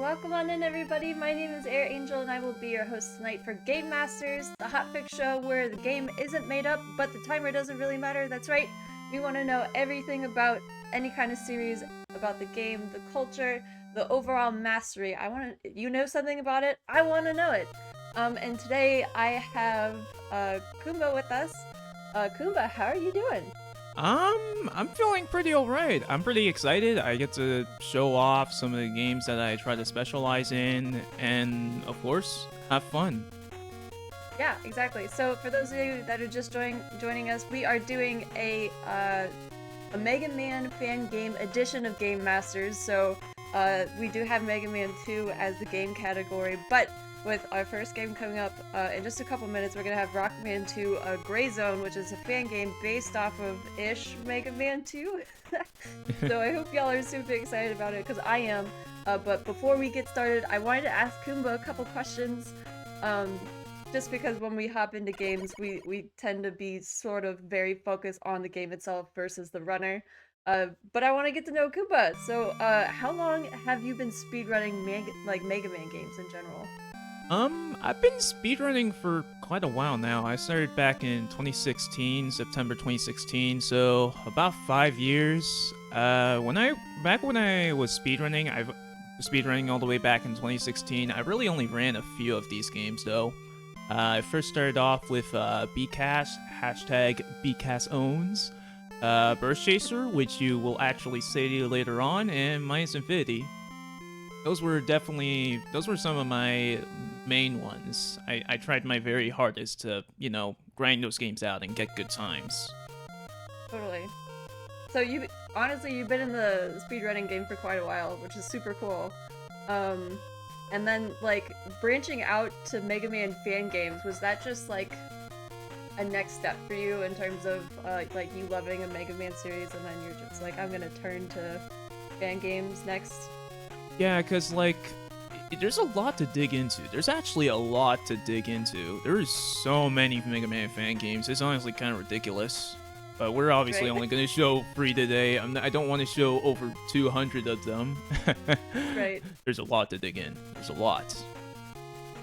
Welcome on in, everybody. My name is AirAngel, and I will be your host tonight for Game Masters, the hotfix show where the game isn't made up, but the timer doesn't really matter. That's right. We want to know everything about any kind of series, about the game, the culture, the overall mastery. You know something about it? I want to know it. And today I have Kumba with us. Kumba, how are you doing? I'm feeling pretty alright. I'm pretty excited. I get to show off some of the games that I try to specialize in, and of course, have fun. Yeah, exactly. So for those of you that are just joining us, we are doing a Mega Man fan game edition of Game Masters. So we do have Mega Man 2 as the game category, but with our first game coming up in just a couple minutes, we're gonna have Rockman 2 Gray Zone, which is a fan game based off of Mega Man 2. So I hope y'all are super excited about it, because I am. But before we get started, I wanted to ask Kumba a couple questions. Just because when we hop into games, we tend to be sort of very focused on the game itself versus the runner. But I want to get to know Kumba. So how long have you been speedrunning Mega Man games in general? I've been speedrunning for quite a while now. I started back in 2016, September 2016, so about 5 years. Back when I was speedrunning, I was speedrunning all the way back in 2016. I really only ran a few of these games though. I first started off with BCAS, hashtag BCASowns, Burst Chaser, which you will actually see later on, and Minus Infinity. Those were some of my main ones. I tried my very hardest to, grind those games out and get good times. Totally. So you've been in the speedrunning game for quite a while, which is super cool. And then, branching out to Mega Man fan games, was that just, a next step for you in terms of, you loving a Mega Man series, and then you're just like, I'm gonna turn to fan games next? Yeah, because, there's a lot to dig into. There's actually a lot to dig into. There's so many Mega Man fan games. It's honestly kind of ridiculous. But we're obviously only going to show 3 today. I don't want to show over 200 of them. Right. There's a lot to dig in. There's a lot.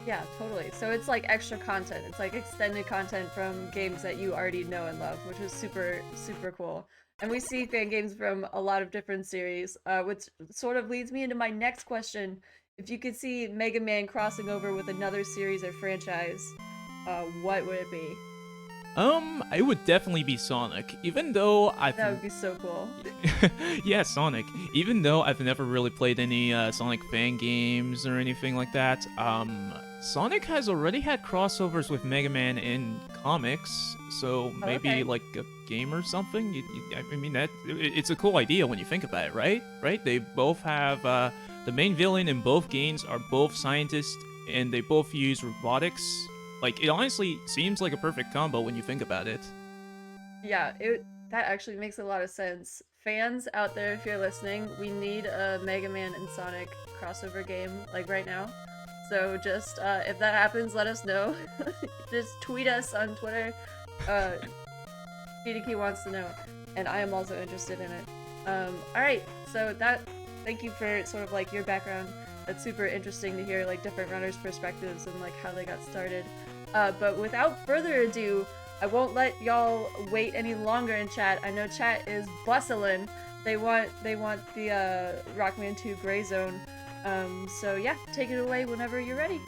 Yeah, totally. So it's like extra content. It's like extended content from games that you already know and love, which is super, super cool. And we see fan games from a lot of different series, which sort of leads me into my next question. If you could see Mega Man crossing over with another series or franchise, what would it be? It would definitely be Sonic, even though That would be so cool. Yeah, Sonic. Even though I've never really played any Sonic fan games or anything like that, Sonic has already had crossovers with Mega Man in comics, so maybe like a game or something. It's a cool idea when you think about it, right? Right? They both have the main villain in both games are both scientists, and they both use robotics. It honestly seems like a perfect combo when you think about it. Yeah, that actually makes a lot of sense. Fans out there, if you're listening, we need a Mega Man and Sonic crossover game, right now. So just, if that happens, let us know. Just tweet us on Twitter. GDQ wants to know, and I am also interested in it. Alright, so thank you for sort of your background. That's super interesting to hear different runners' perspectives and how they got started. But without further ado, I won't let y'all wait any longer in chat. I know chat is bustling. They want the Rockman 2 Gray Zone. So yeah, take it away whenever you're ready.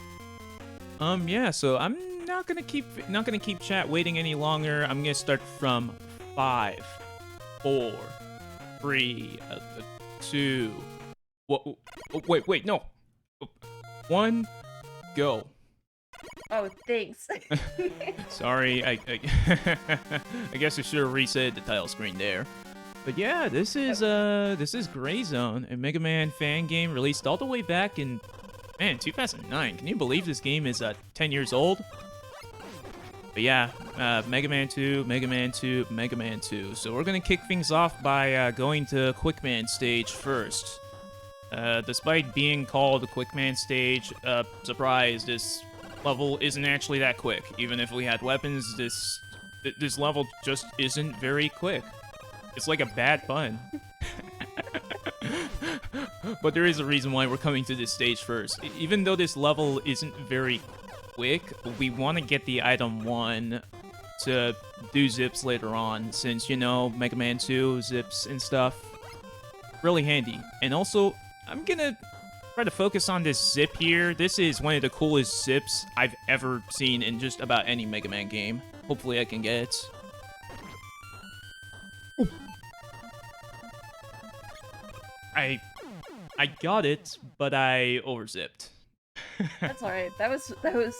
Yeah, so I'm not gonna keep chat waiting any longer. I'm gonna start from 5, 4, 3, 2. Wait, no. 1, go. Oh, thanks. Sorry, I guess I should have reset the title screen there. But yeah, this is Gray Zone, a Mega Man fan game released all the way back in 2009. Can you believe this game is 10 years old? But yeah, Mega Man 2, Mega Man 2, Mega Man 2. So we're gonna kick things off by going to Quick Man stage first. Despite being called the Quick Man stage, surprise, this level isn't actually that quick. Even if we had weapons, this level just isn't very quick. It's like a bad pun. But there is a reason why we're coming to this stage first. Even though this level isn't very quick, we want to get the item 1 to do zips later on, since, you know, Mega Man 2, zips and stuff. Really handy. And also, I'm gonna try to focus on this zip here. This is one of the coolest zips I've ever seen in just about any Mega Man game. Hopefully I can get it. Ooh. I got it, but I overzipped. That's alright. That was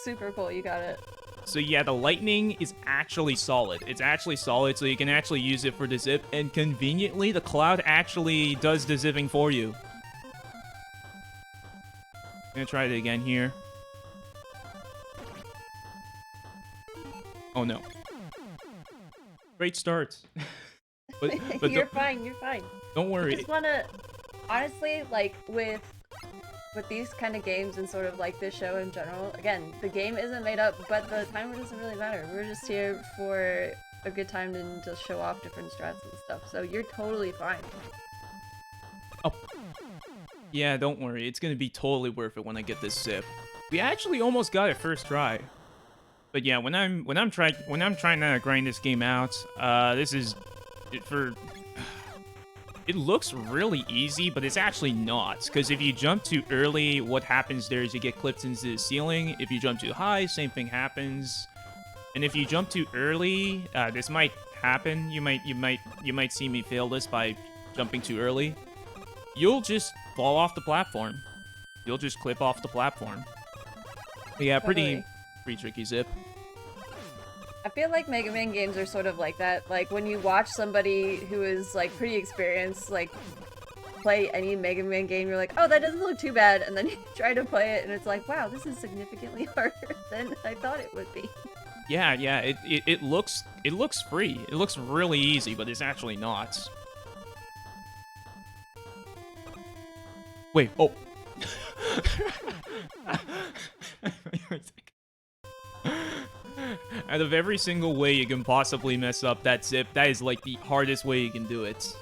super cool. You got it. So yeah, the lightning is actually solid. It's actually solid, so you can actually use it for the zip, and conveniently, the cloud actually does the zipping for you. I'm gonna try it again here. Oh no. Great start. but You're fine, you're fine. Don't worry. I just wanna, honestly, like, with these kind of games and sort of like this show in general, again, the game isn't made up, but the timer doesn't really matter. We're just here for a good time to just show off different strats and stuff, so you're totally fine. Oh. Yeah, don't worry. It's gonna be totally worth it when I get this zip. We actually almost got it first try. But yeah, when I'm trying to grind this game out, this is for. It looks really easy, but it's actually not. Because if you jump too early, what happens there is you get clipped into the ceiling. If you jump too high, same thing happens. And if you jump too early, this might happen. You might see me fail this by jumping too early. You'll just fall off the platform. You'll just clip off the platform. But yeah, pretty tricky zip. I feel like Mega Man games are sort of like that. Like, when you watch somebody who is, like, pretty experienced, like, play any Mega Man game, you're like, oh, that doesn't look too bad, and then you try to play it, and it's like, wow, this is significantly harder than I thought it would be. Yeah, it looks free. It looks really easy, but it's actually not. Wait, oh. Out of every single way you can possibly mess up that zip, that is like the hardest way you can do it.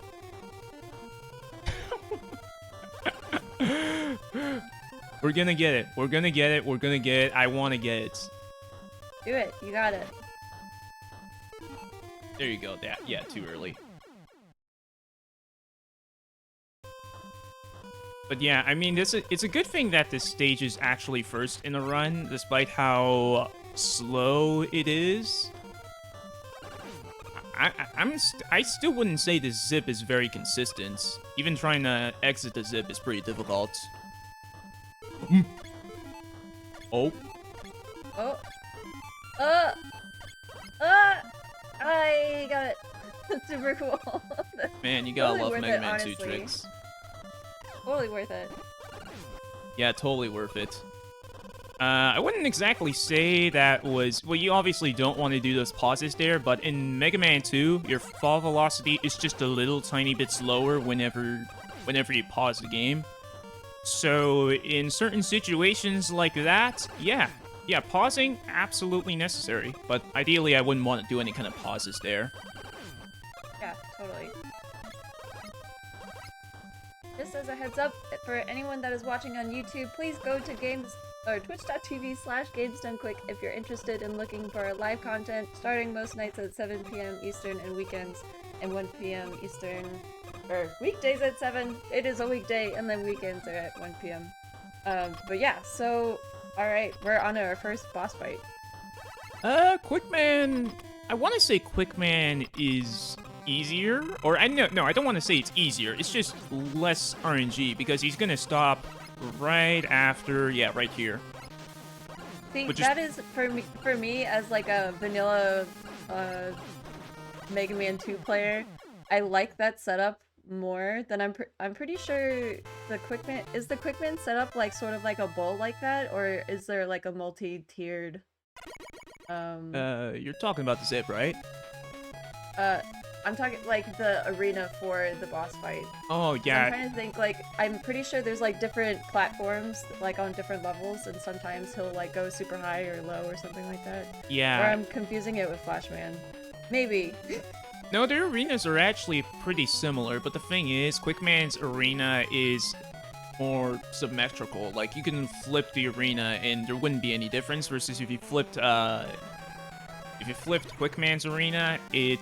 We're gonna get it. We're gonna get it. We're gonna get it. I wanna get it. Do it. You got it. There you go. Yeah, too early. But yeah, I mean, it's a good thing that this stage is actually first in the run, despite how slow it is. I still wouldn't say this zip is very consistent. Even trying to exit the zip is pretty difficult. Oh. Oh. I got it. Super cool. Man, you gotta totally love Mega Man 2 honestly. tricks. Totally worth it. Yeah, totally worth it. I wouldn't exactly say that was... Well, you obviously don't want to do those pauses there, but in Mega Man 2, your fall velocity is just a little tiny bit slower whenever you pause the game. So, in certain situations like that, yeah, pausing, absolutely necessary. But ideally, I wouldn't want to do any kind of pauses there. Yeah, totally. Just as a heads up, for anyone that is watching on YouTube, please go to twitch.tv/GamesDoneQuick if you're interested in looking for live content starting most nights at 7 p.m. Eastern and weekends and 1 p.m. Eastern. Or weekdays at 7, it is a weekday, and then weekends are at 1 p.m. But yeah, so, alright, we're on our first boss fight. Quickman... I want to say Quickman is easier, or no, I don't want to say it's easier, it's just less RNG, because he's gonna stop right after, yeah, right here. See, that is, for me, as like a vanilla Mega Man 2 player, I like that setup more than I'm pretty sure the Quickman, is the Quickman setup like sort of like a bowl like that, or is there like a multi-tiered you're talking about the zip, right? I'm talking like the arena for the boss fight. Oh, yeah. I'm trying to think, like, I'm pretty sure there's like different platforms like on different levels, and sometimes he'll like go super high or low or something like that. Yeah. Or I'm confusing it with Flashman. Maybe. No, their arenas are actually pretty similar, but the thing is, Quickman's arena is more symmetrical. Like, you can flip the arena and there wouldn't be any difference, versus if you flipped Quickman's arena, if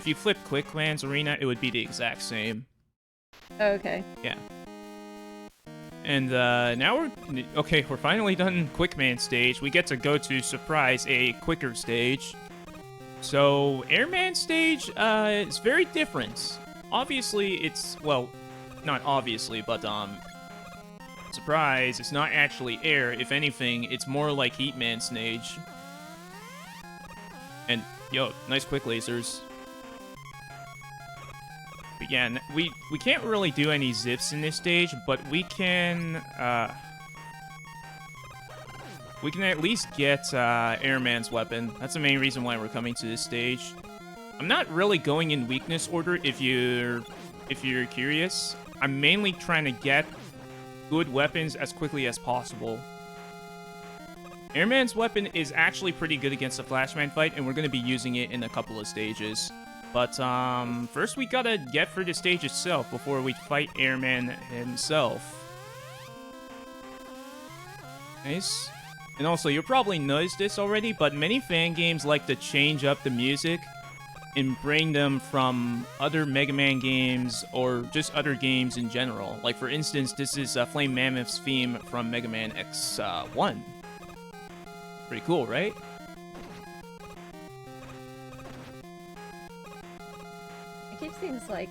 you flipped Quickman's arena, it would be the exact same. Okay. Yeah. And now we're finally done Quickman stage. We get to go to Surprise, a quicker stage. So Airman stage is very different. Obviously, it's, well, not obviously, but Surprise, it's not actually air. If anything, it's more like Heatman stage. And yo, nice quick lasers. But yeah, we can't really do any zips in this stage, but we can at least get Airman's weapon. That's the main reason why we're coming to this stage. I'm not really going in weakness order if you're curious. I'm mainly trying to get good weapons as quickly as possible. Airman's weapon is actually pretty good against the Flashman fight, and we're going to be using it in a couple of stages. But first we gotta get through the stage itself before we fight Airman himself. Nice. And also, you probably noticed this already, but many fan games like to change up the music and bring them from other Mega Man games or just other games in general. Like, for instance, this is Flame Mammoth's theme from Mega Man X1. Pretty cool, right? It keeps things like,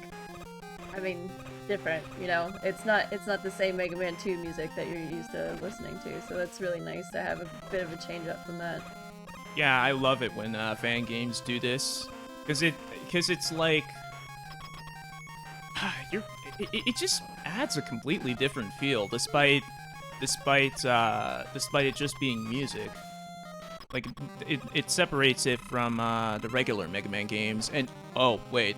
I mean, different, you know? It's not the same Mega Man 2 music that you're used to listening to, so that's really nice to have a bit of a change up from that. Yeah, I love it when fan games do this, because it's like it just adds a completely different feel, despite it just being music. Like, it separates it from the regular Mega Man games. And oh wait,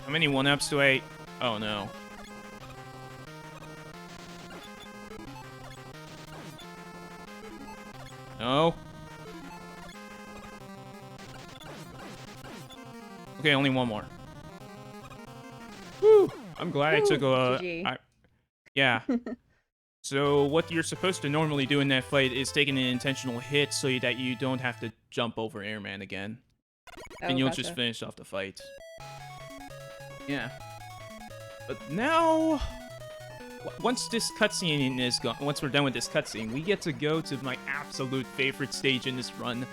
how many 1-ups do I? Oh no. No. Okay, only one more. Woo! I'm glad I took a... yeah. So what you're supposed to normally do in that fight is take an intentional hit so that you don't have to jump over Airman again. Oh, and you'll gotcha. just finish off the fight. Yeah. But now... once this cutscene is gone, once we're done with this cutscene, we get to go to my absolute favorite stage in this run.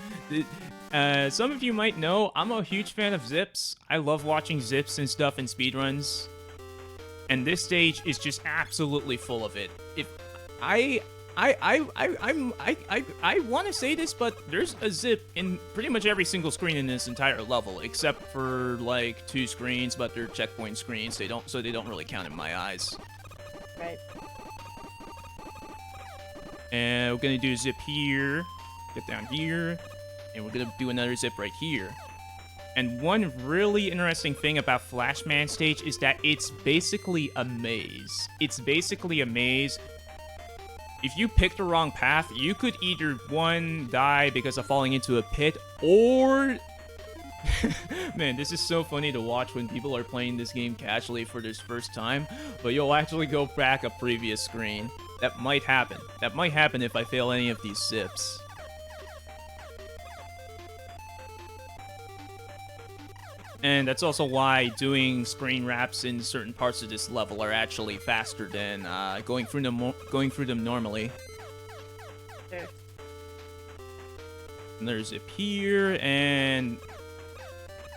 Some of you might know, I'm a huge fan of zips. I love watching zips and stuff in speedruns. And this stage is just absolutely full of it. If I want to say this, but there's a zip in pretty much every single screen in this entire level, except for like 2 screens, but they're checkpoint screens. They don't really count in my eyes. Right. And we're gonna do a zip here, get down here, and we're gonna do another zip right here. And one really interesting thing about Flashman stage is that it's basically a maze. It's basically a maze. If you pick the wrong path, you could either, 1, die because of falling into a pit, or... Man, this is so funny to watch when people are playing this game casually for their first time, but you'll actually go back a previous screen. That might happen. That might happen if I fail any of these zips. And that's also why doing screen wraps in certain parts of this level are actually faster than going through them normally. Sure. And there's zip here, and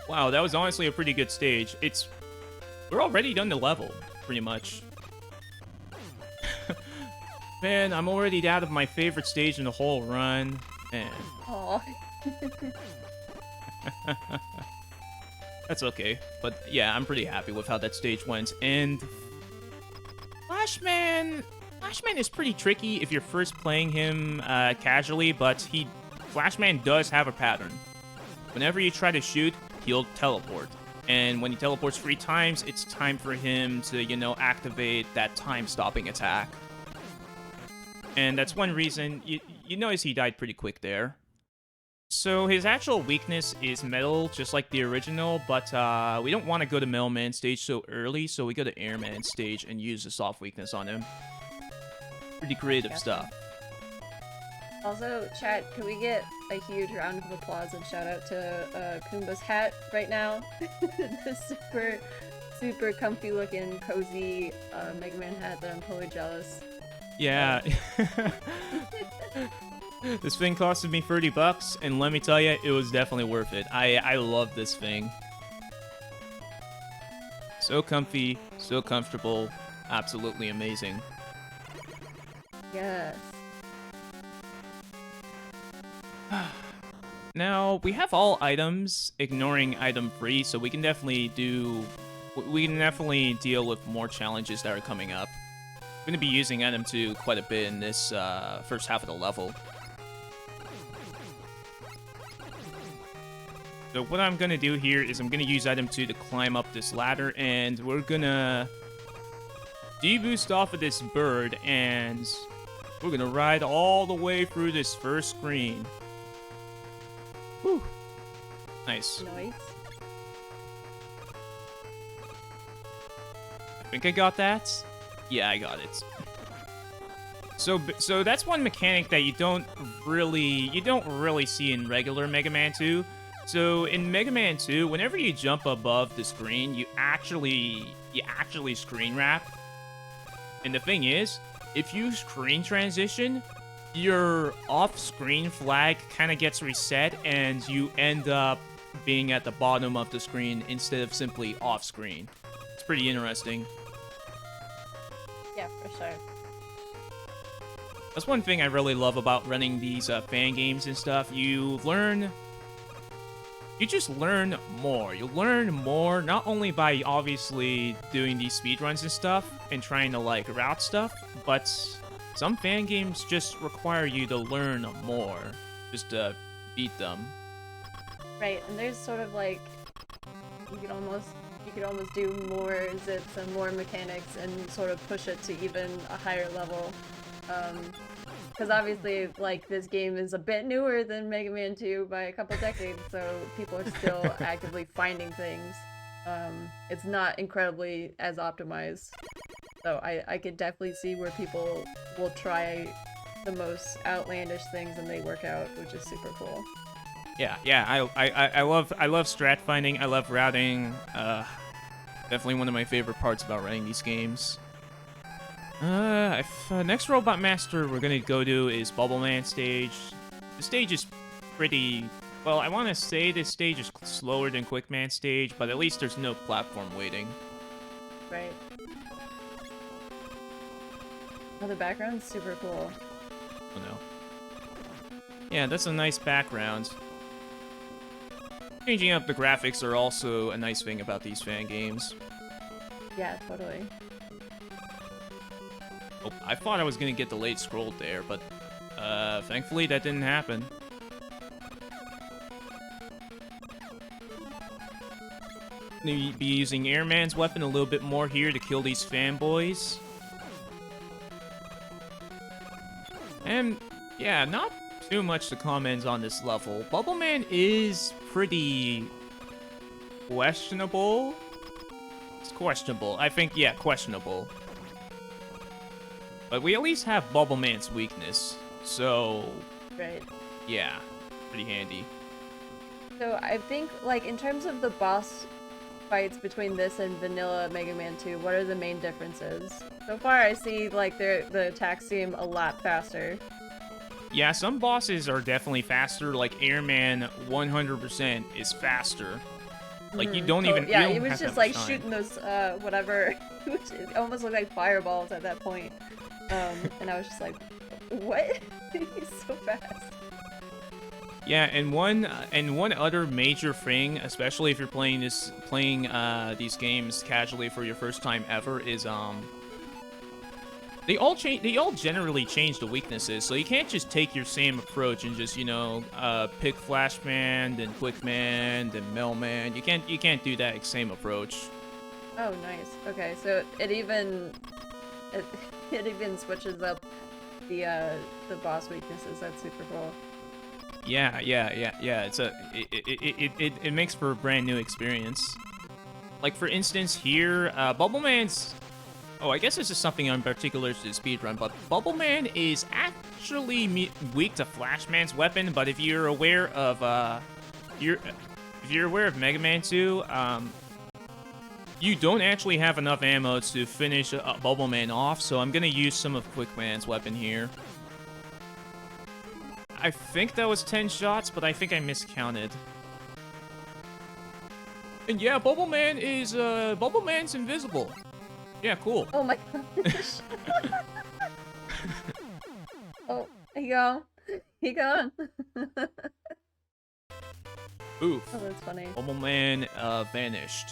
wow, that was honestly a pretty good stage. We're already done the level, pretty much. Man, I'm already out of my favorite stage in the whole run. Man. Aww. That's okay. But yeah, I'm pretty happy with how that stage went. And Flashman is pretty tricky if you're first playing him casually, but Flashman does have a pattern. Whenever you try to shoot, he'll teleport. And when he teleports 3 times, it's time for him to, activate that time-stopping attack. And that's one reason you notice he died pretty quick there. So his actual weakness is metal, just like the original, but we don't want to go to Metalman stage so early, so we go to Airman stage and use the soft weakness on him. Pretty creative Gotcha. stuff. Also, chat, can we get a huge round of applause and shout out to Kumba's hat right now? The super comfy looking, cozy Mega Man hat that I'm totally jealous. Yeah. This thing costed me 30 bucks, and let me tell you, it was definitely worth it. I love this thing. So comfy, so comfortable, absolutely amazing. Yes. Now, we have all items, ignoring item free, so we can definitely deal with more challenges that are coming up. I'm going to be using item 2 quite a bit in this first half of the level. So what I'm going to do here is I'm going to use item 2 to climb up this ladder, and we're going to deboost off of this bird, and we're going to ride all the way through this first screen. Whew. Nice. Nice. I think I got that. Yeah, I got it. So that's one mechanic that you don't really see in regular Mega Man 2. So in Mega Man 2, whenever you jump above the screen, you actually screen wrap. And the thing is, if you screen transition, your off-screen flag kind of gets reset, and you end up being at the bottom of the screen instead of simply off-screen. It's pretty interesting. Yeah, for sure. That's one thing I really love about running these fan games and stuff. You just learn more. You learn more not only by obviously doing these speedruns and stuff and trying to like route stuff, but some fan games just require you to learn more just to beat them. Right, and there's sort of like you could almost do more zips and more mechanics and sort of push it to even a higher level. Because obviously, like, this game is a bit newer than Mega Man 2 by a couple decades, so people are still actively finding things. It's not incredibly as optimized. So I could definitely see where people will try the most outlandish things and they work out, which is super cool. Yeah. I love strat finding. I love routing. Definitely one of my favorite parts about running these games. Next Robot Master we're gonna go to is Bubble Man stage. The stage is pretty... Well, I want to say this stage is slower than Quick Man stage, but at least there's no platform waiting. Right. Oh, the background's super cool. Oh no. Yeah, that's a nice background. Changing up the graphics are also a nice thing about these fan games. Yeah, totally. Oh, I thought I was gonna get delayed scrolled there, but thankfully that didn't happen. Gonna be using Airman's weapon a little bit more here to kill these fanboys. And yeah, not too much to comment on this level. Bubble Man is pretty questionable. It's questionable. I think, yeah, questionable. But we at least have Bubble Man's weakness, so... Right. Yeah, pretty handy. So I think, like, in terms of the boss fights between this and vanilla Mega Man 2, what are the main differences? So far I see, like, the attacks seem a lot faster. Yeah, some bosses are definitely faster, like Airman 100% is faster. Like, you don't even... Yeah, you it don't was have to just, have like, time. shooting those, whatever... It almost looked like fireballs at that point. And I was just like, what? He's so fast. Yeah, and one other major thing, especially if you're playing these games casually for your first time ever, is they all generally change the weaknesses, so you can't just take your same approach and just, you know, pick Flashman, then Quickman, then Mailman. You can't do that same approach. Oh, nice. Okay, so it even switches up the boss weaknesses. That's super cool. Yeah. It makes for a brand new experience. Like for instance, here, Bubbleman's. Oh, I guess this is something in particular to speedrun, but Bubbleman is actually weak to Flashman's weapon. But if you're aware of if you're aware of Megaman 2, you don't actually have enough ammo to finish Bubbleman off. So I'm gonna use some of Quickman's weapon here. I think that was 10 shots, but I think I miscounted. And yeah, Bubbleman's invisible. Yeah, cool. Oh my gosh. Oh, he gone. He gone. Oof. Oh, that's funny. Bubbleman vanished.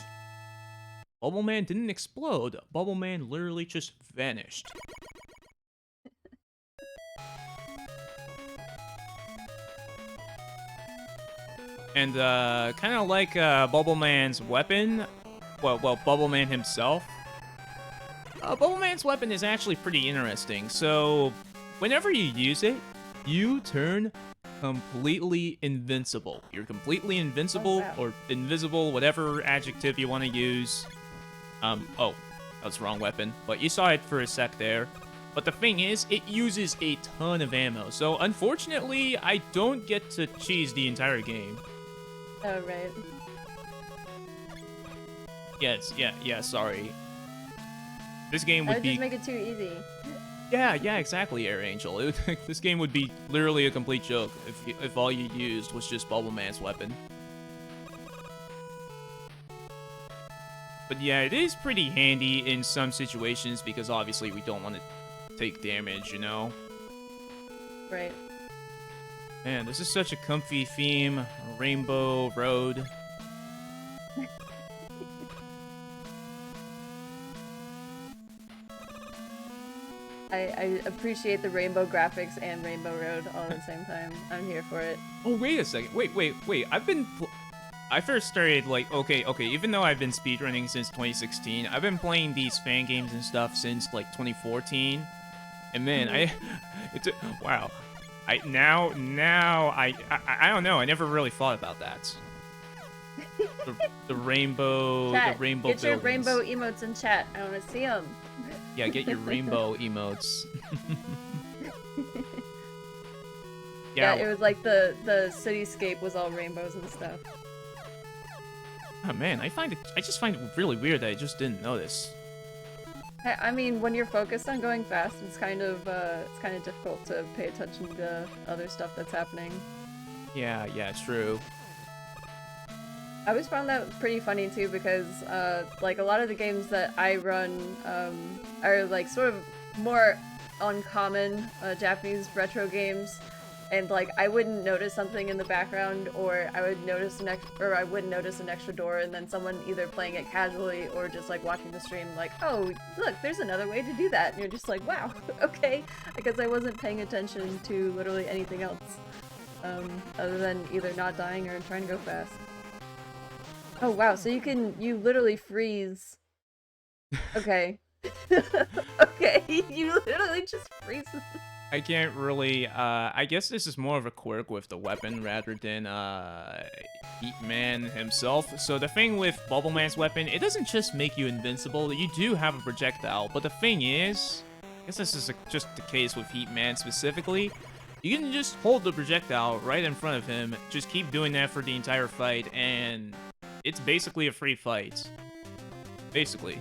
Bubbleman didn't explode. Bubbleman literally just vanished. And kind of like Bubbleman's weapon, well, Bubbleman himself. Bubbleman's weapon is actually pretty interesting. So, whenever you use it, you turn completely invincible. You're completely invincible, or invisible, whatever adjective you want to use. Oh, that was the wrong weapon, but you saw it for a sec there. But the thing is, it uses a ton of ammo. So, unfortunately, I don't get to cheese the entire game. Oh, right. Yeah, sorry. This game would That would be... just make it too easy. Yeah, exactly, AirAngel. This game would be literally a complete joke if all you used was just Bubbleman's weapon. But yeah, it is pretty handy in some situations because obviously we don't want to take damage, you know? Right. Man, this is such a comfy theme. Rainbow Road. I appreciate the rainbow graphics and Rainbow Road all at the same time. I'm here for it. Oh, wait a second. Wait. I first started, like, okay, even though I've been speedrunning since 2016, I've been playing these fan games and stuff since, like, 2014. And man, wow. I don't know, I never really thought about that. the rainbow, Chat, the rainbow get your buildings. rainbow emotes in chat. I want to see them. Yeah, get your rainbow emotes. Yeah, it was like the cityscape was all rainbows and stuff. Oh man, I just find it really weird that I just didn't notice. I mean, when you're focused on going fast, it's kind of difficult to pay attention to other stuff that's happening. Yeah, true. I always found that pretty funny too because, like, a lot of the games that I run are like sort of more uncommon Japanese retro games, and like I wouldn't notice something in the background, or I would notice I wouldn't notice an extra door, and then someone either playing it casually or just like watching the stream, like, oh look, there's another way to do that, and you're just like, wow, okay, because I wasn't paying attention to literally anything else, other than either not dying or trying to go fast. Oh wow, so you literally freeze. Okay. Okay, you literally just freeze. I can't really, I guess this is more of a quirk with the weapon rather than, Heatman himself. So the thing with Bubbleman's weapon, it doesn't just make you invincible, you do have a projectile, but the thing is, I guess this is just the case with Heatman specifically, you can just hold the projectile right in front of him, just keep doing that for the entire fight, and it's basically a free fight. Basically.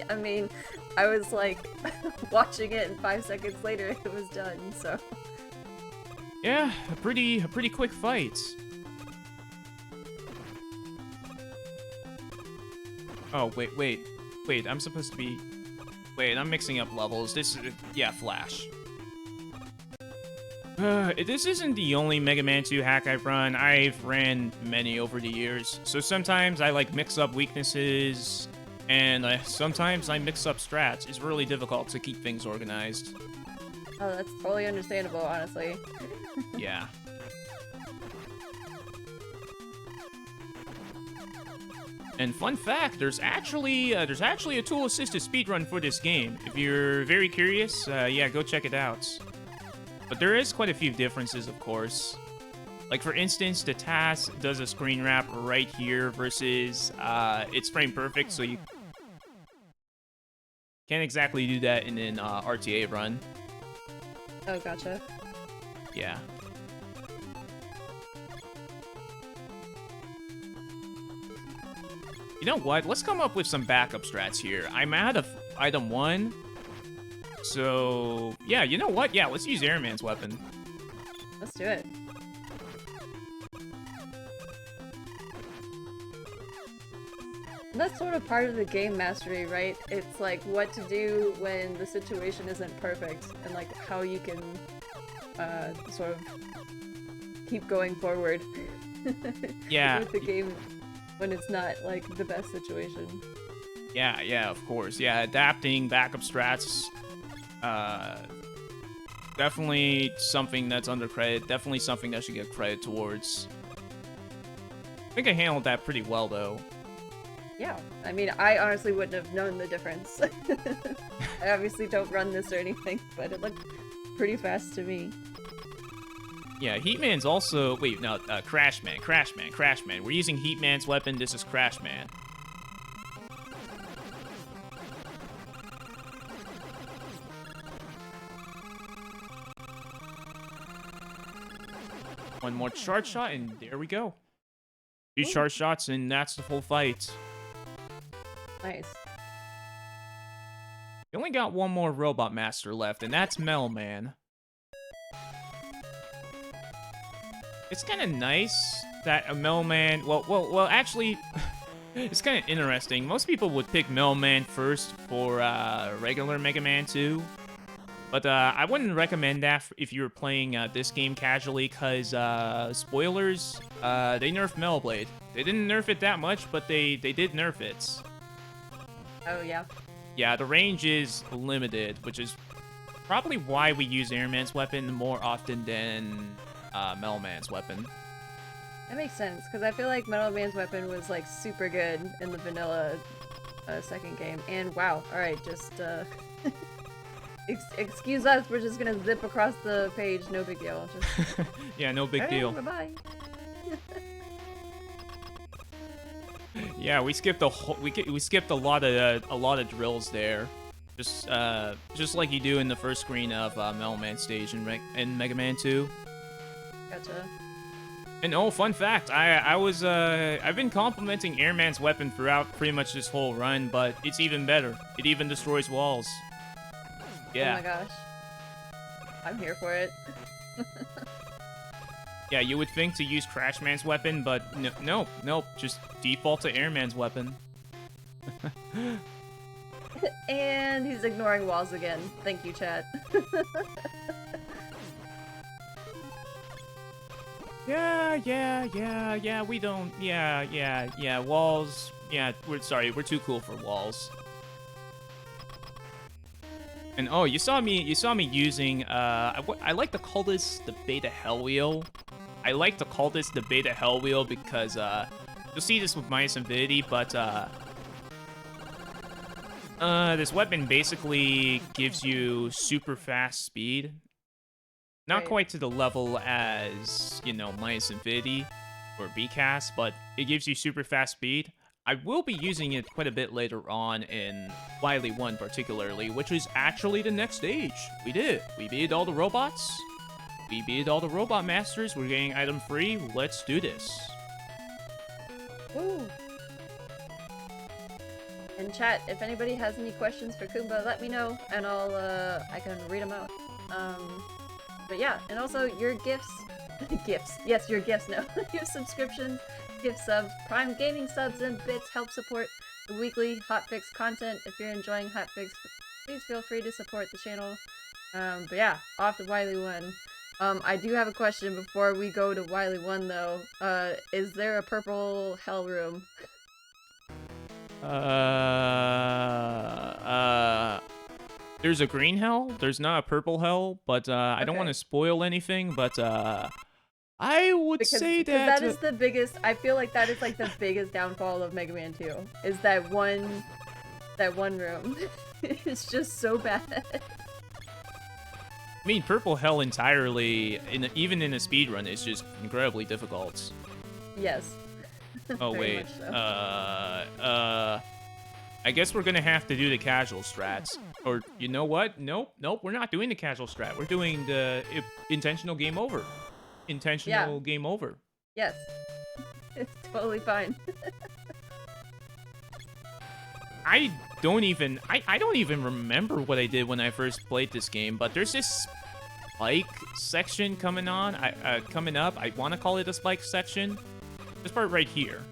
I mean, I was like watching it and 5 seconds later it was done, so. Yeah, a pretty quick fight. Oh, wait, I'm supposed to be... Wait, I'm mixing up levels. This is... Yeah, Flash. This isn't the only Mega Man 2 hack I've run. I've ran many over the years. So sometimes I like mix up weaknesses, and sometimes I mix up strats. It's really difficult to keep things organized. Oh, that's totally understandable, honestly. Yeah. And fun fact, there's actually a tool-assisted speedrun for this game. If you're very curious, yeah, go check it out. But there is quite a few differences, of course. Like, for instance, the TAS does a screen wrap right here versus it's frame perfect, so you can't exactly do that in an RTA run. Oh, gotcha. Yeah. You know what? Let's come up with some backup strats here. I'm out of item 1. So, yeah, you know what? Yeah, let's use Airman's weapon. Let's do it. That's sort of part of the game mastery, right? It's like what to do when the situation isn't perfect, and like how you can sort of keep going forward. Yeah. With the game when it's not like the best situation. Yeah, of course. Yeah, adapting backup strats, definitely something that's under credit. Definitely something that should get credit towards. I think I handled that pretty well, though. Yeah, I mean, I honestly wouldn't have known the difference. I obviously don't run this or anything, but it looked pretty fast to me. Yeah, Heatman's also... Wait, no, Crashman. We're using Heatman's weapon, this is Crashman. One more charge shot, and there we go. 2 charge shots, and that's the full fight. Nice. We only got one more Robot Master left, and that's Megaman. It's kind of nice that a Megaman... Well, actually, it's kind of interesting. Most people would pick Megaman first for regular Mega Man 2. But I wouldn't recommend that if you were playing this game casually, because, spoilers, they nerfed Metal Blade. They didn't nerf it that much, but they did nerf it. Oh, yeah. Yeah, the range is limited, which is probably why we use Airman's weapon more often than Metal Man's weapon. That makes sense, because I feel like Metal Man's weapon was, like, super good in the vanilla second game. And, wow, alright, just, excuse us, we're just gonna zip across the page, no big deal. Just... Yeah, no big deal. Bye-bye. Yeah, we skipped a whole, we skipped a lot of drills there, just like you do in the first screen of Metal Man stage in Mega Man 2. Gotcha. And oh, fun fact, I've been complimenting Airman's weapon throughout pretty much this whole run, but it's even better. It even destroys walls. Yeah. Oh my gosh. I'm here for it. Yeah, you would think to use Crashman's weapon, but nope, just default to Airman's weapon. And he's ignoring walls again. Thank you, chat. Yeah, we don't, yeah, walls, yeah, we're too cool for walls. And oh, you saw me using, I like to call this the Beta Hell Wheel. I like to call this the Beta Hell Wheel because, you'll see this with minus infinity, but, this weapon basically gives you super fast speed. Not quite to the level as, you know, minus infinity or BCAS, but it gives you super fast speed. I will be using it quite a bit later on in Wily 1 particularly, which is actually the next stage. We did it. We beat all the robots. We beat all the robot masters. We're getting item free. Let's do this. Woo. In chat, if anybody has any questions for Kumba, let me know, and I can read them out. But yeah, and also your gifts, yes, your gifts now, your subscriptions, gift subs, Prime Gaming subs, and bits help support the weekly Hotfix content. If you're enjoying Hotfix, please feel free to support the channel. But yeah, off to Wily 1. I do have a question before we go to Wily 1 though. Is there a purple hell room? There's a green hell. There's not a purple hell, but I don't want to spoil anything, but I would say that... Because that is the biggest... I feel like that is like the biggest downfall of Mega Man 2. Is that one room. It's just so bad. I mean, Purple Hell entirely, even in a speedrun, is just incredibly difficult. Yes. Oh, Very wait. much so. I guess we're gonna have to do the casual strats. Or, you know what? Nope, we're not doing the casual strat. We're doing the intentional game over. Yeah. Intentional game over. Yes. It's totally fine. I don't even remember what I did when I first played this game, but there's this spike section coming up. I want to call it a spike section. This part right here.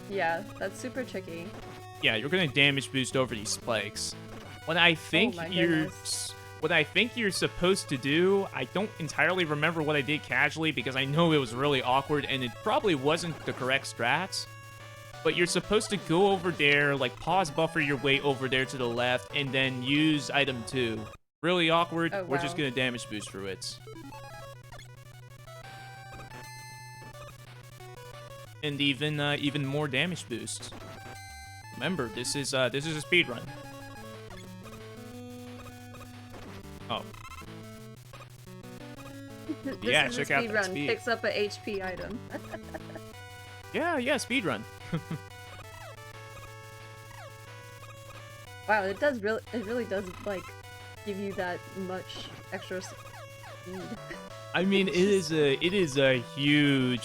Yeah, that's super tricky. Yeah, you're gonna damage boost over these spikes. What I think you're supposed to do, I don't entirely remember what I did casually because I know it was really awkward and it probably wasn't the correct strats. But you're supposed to go over there, like pause buffer your way over there to the left, and then use item 2. Really awkward. Oh, We're just wow. gonna damage boost through it. And even more damage boost. Remember, this is a speedrun. Oh. Yeah, check out that speed. Picks up a HP item. Yeah, speedrun. Wow, it really does like give you that much extra speed. I mean, it is a huge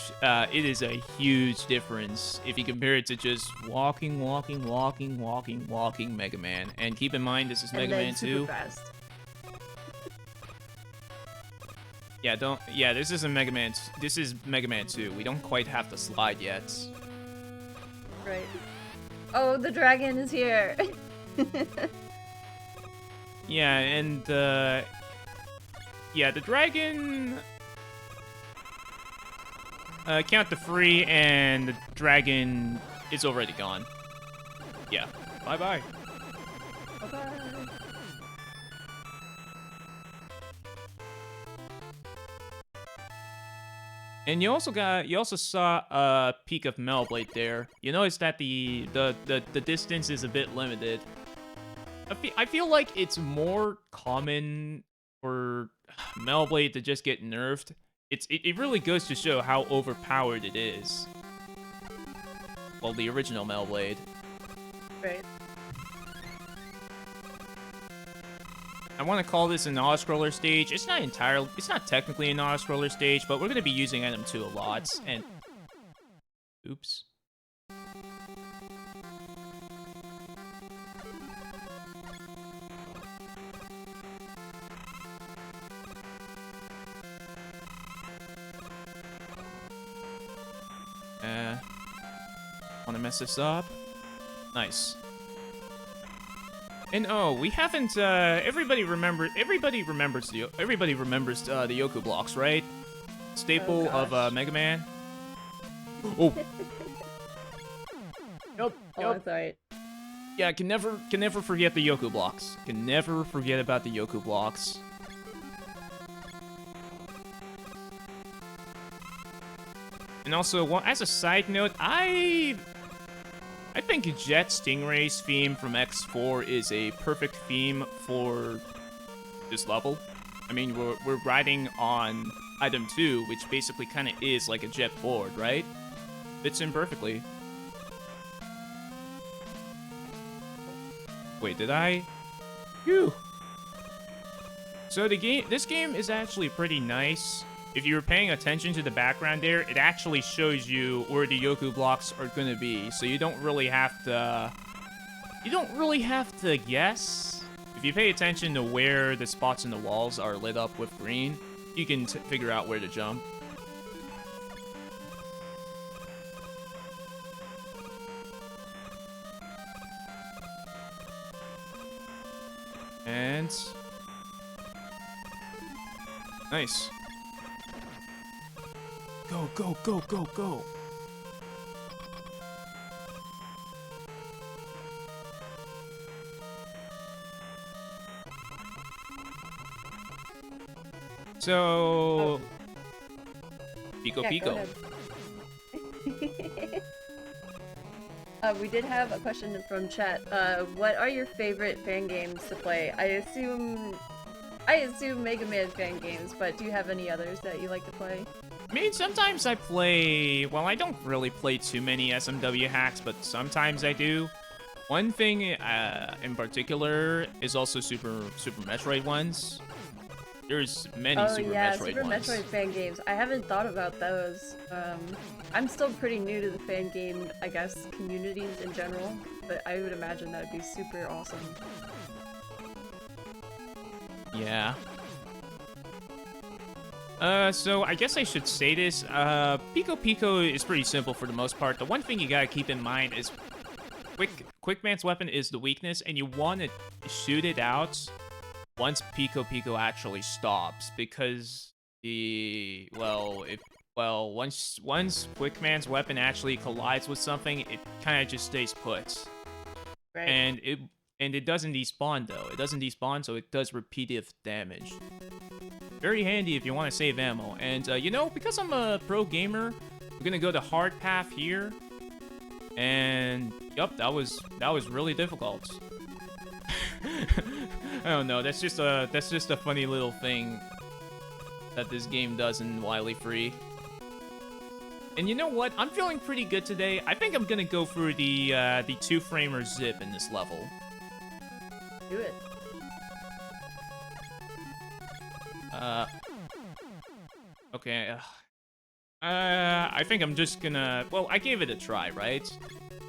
difference if you compare it to just walking Mega Man. And keep in mind, this is Mega Man 2. Fast. Yeah, this isn't Mega Man. This is Mega Man 2. We don't quite have to slide yet. Right. Oh, the dragon is here. Yeah, and yeah, the dragon. Count to 3, and the dragon is already gone. Yeah. Bye bye. Bye-bye. And you also saw a peak of Metal there. You notice that the distance is a bit limited. I feel like it's more common for Metal to just get nerfed. It really goes to show how overpowered it is. Well, the original Metal. Right. I want to call this an auto-scroller stage. It's not technically an auto-scroller stage, but we're going to be using item 2 a lot, and... Oops. Want to mess this up? Nice. And oh, we haven't. Everybody remembers the Yoku blocks, right? Staple of Mega Man. Oh. Nope. Oh, that's alright. Yeah, can never forget the Yoku blocks. Can never forget about the Yoku blocks. And also, well, as a side note, I think Jet Stingray's theme from X4 is a perfect theme for this level. I mean, we're riding on item 2, which basically kind of is like a jet board, right? Fits in perfectly. Wait, did I? Phew. So this game is actually pretty nice. If you were paying attention to the background there, it actually shows you where the Yoku blocks are gonna be, so you don't really have to guess. If you pay attention to where the spots in the walls are lit up with green, you can figure out where to jump. And nice. Go, go, go, go, go. So, Pico Yeah, Pico. go ahead. We did have a question from chat. What are your favorite fan games to play? I assume Mega Man fan games, but do you have any others that you like to play? I mean, sometimes I play. Well, I don't really play too many SMW hacks, but sometimes I do. One thing in particular is also Super Metroid ones. There's many Oh Super yeah, Metroid Super ones. Metroid fan games. I haven't thought about those. I'm still pretty new to the fan game, I guess, communities in general, but I would imagine that would be super awesome. Yeah. So I guess I should say this. Pico Pico is pretty simple for the most part. The one thing you gotta keep in mind is Quickman's weapon is the weakness, and you want to shoot it out once Pico Pico actually stops, because once Quickman's weapon actually collides with something, it kind of just stays put. Right. And it doesn't despawn though. It doesn't despawn, so it does repeated damage. Very handy if you want to save ammo. And you know, because I'm a pro gamer, we're gonna go the hard path here. And yup, that was really difficult. I don't know. That's just a funny little thing that this game does in Wily Free. And you know what? I'm feeling pretty good today. I think I'm gonna go through the 2-framer zip in this level. Do it. Okay. I think I'm just gonna. Well, I gave it a try, right?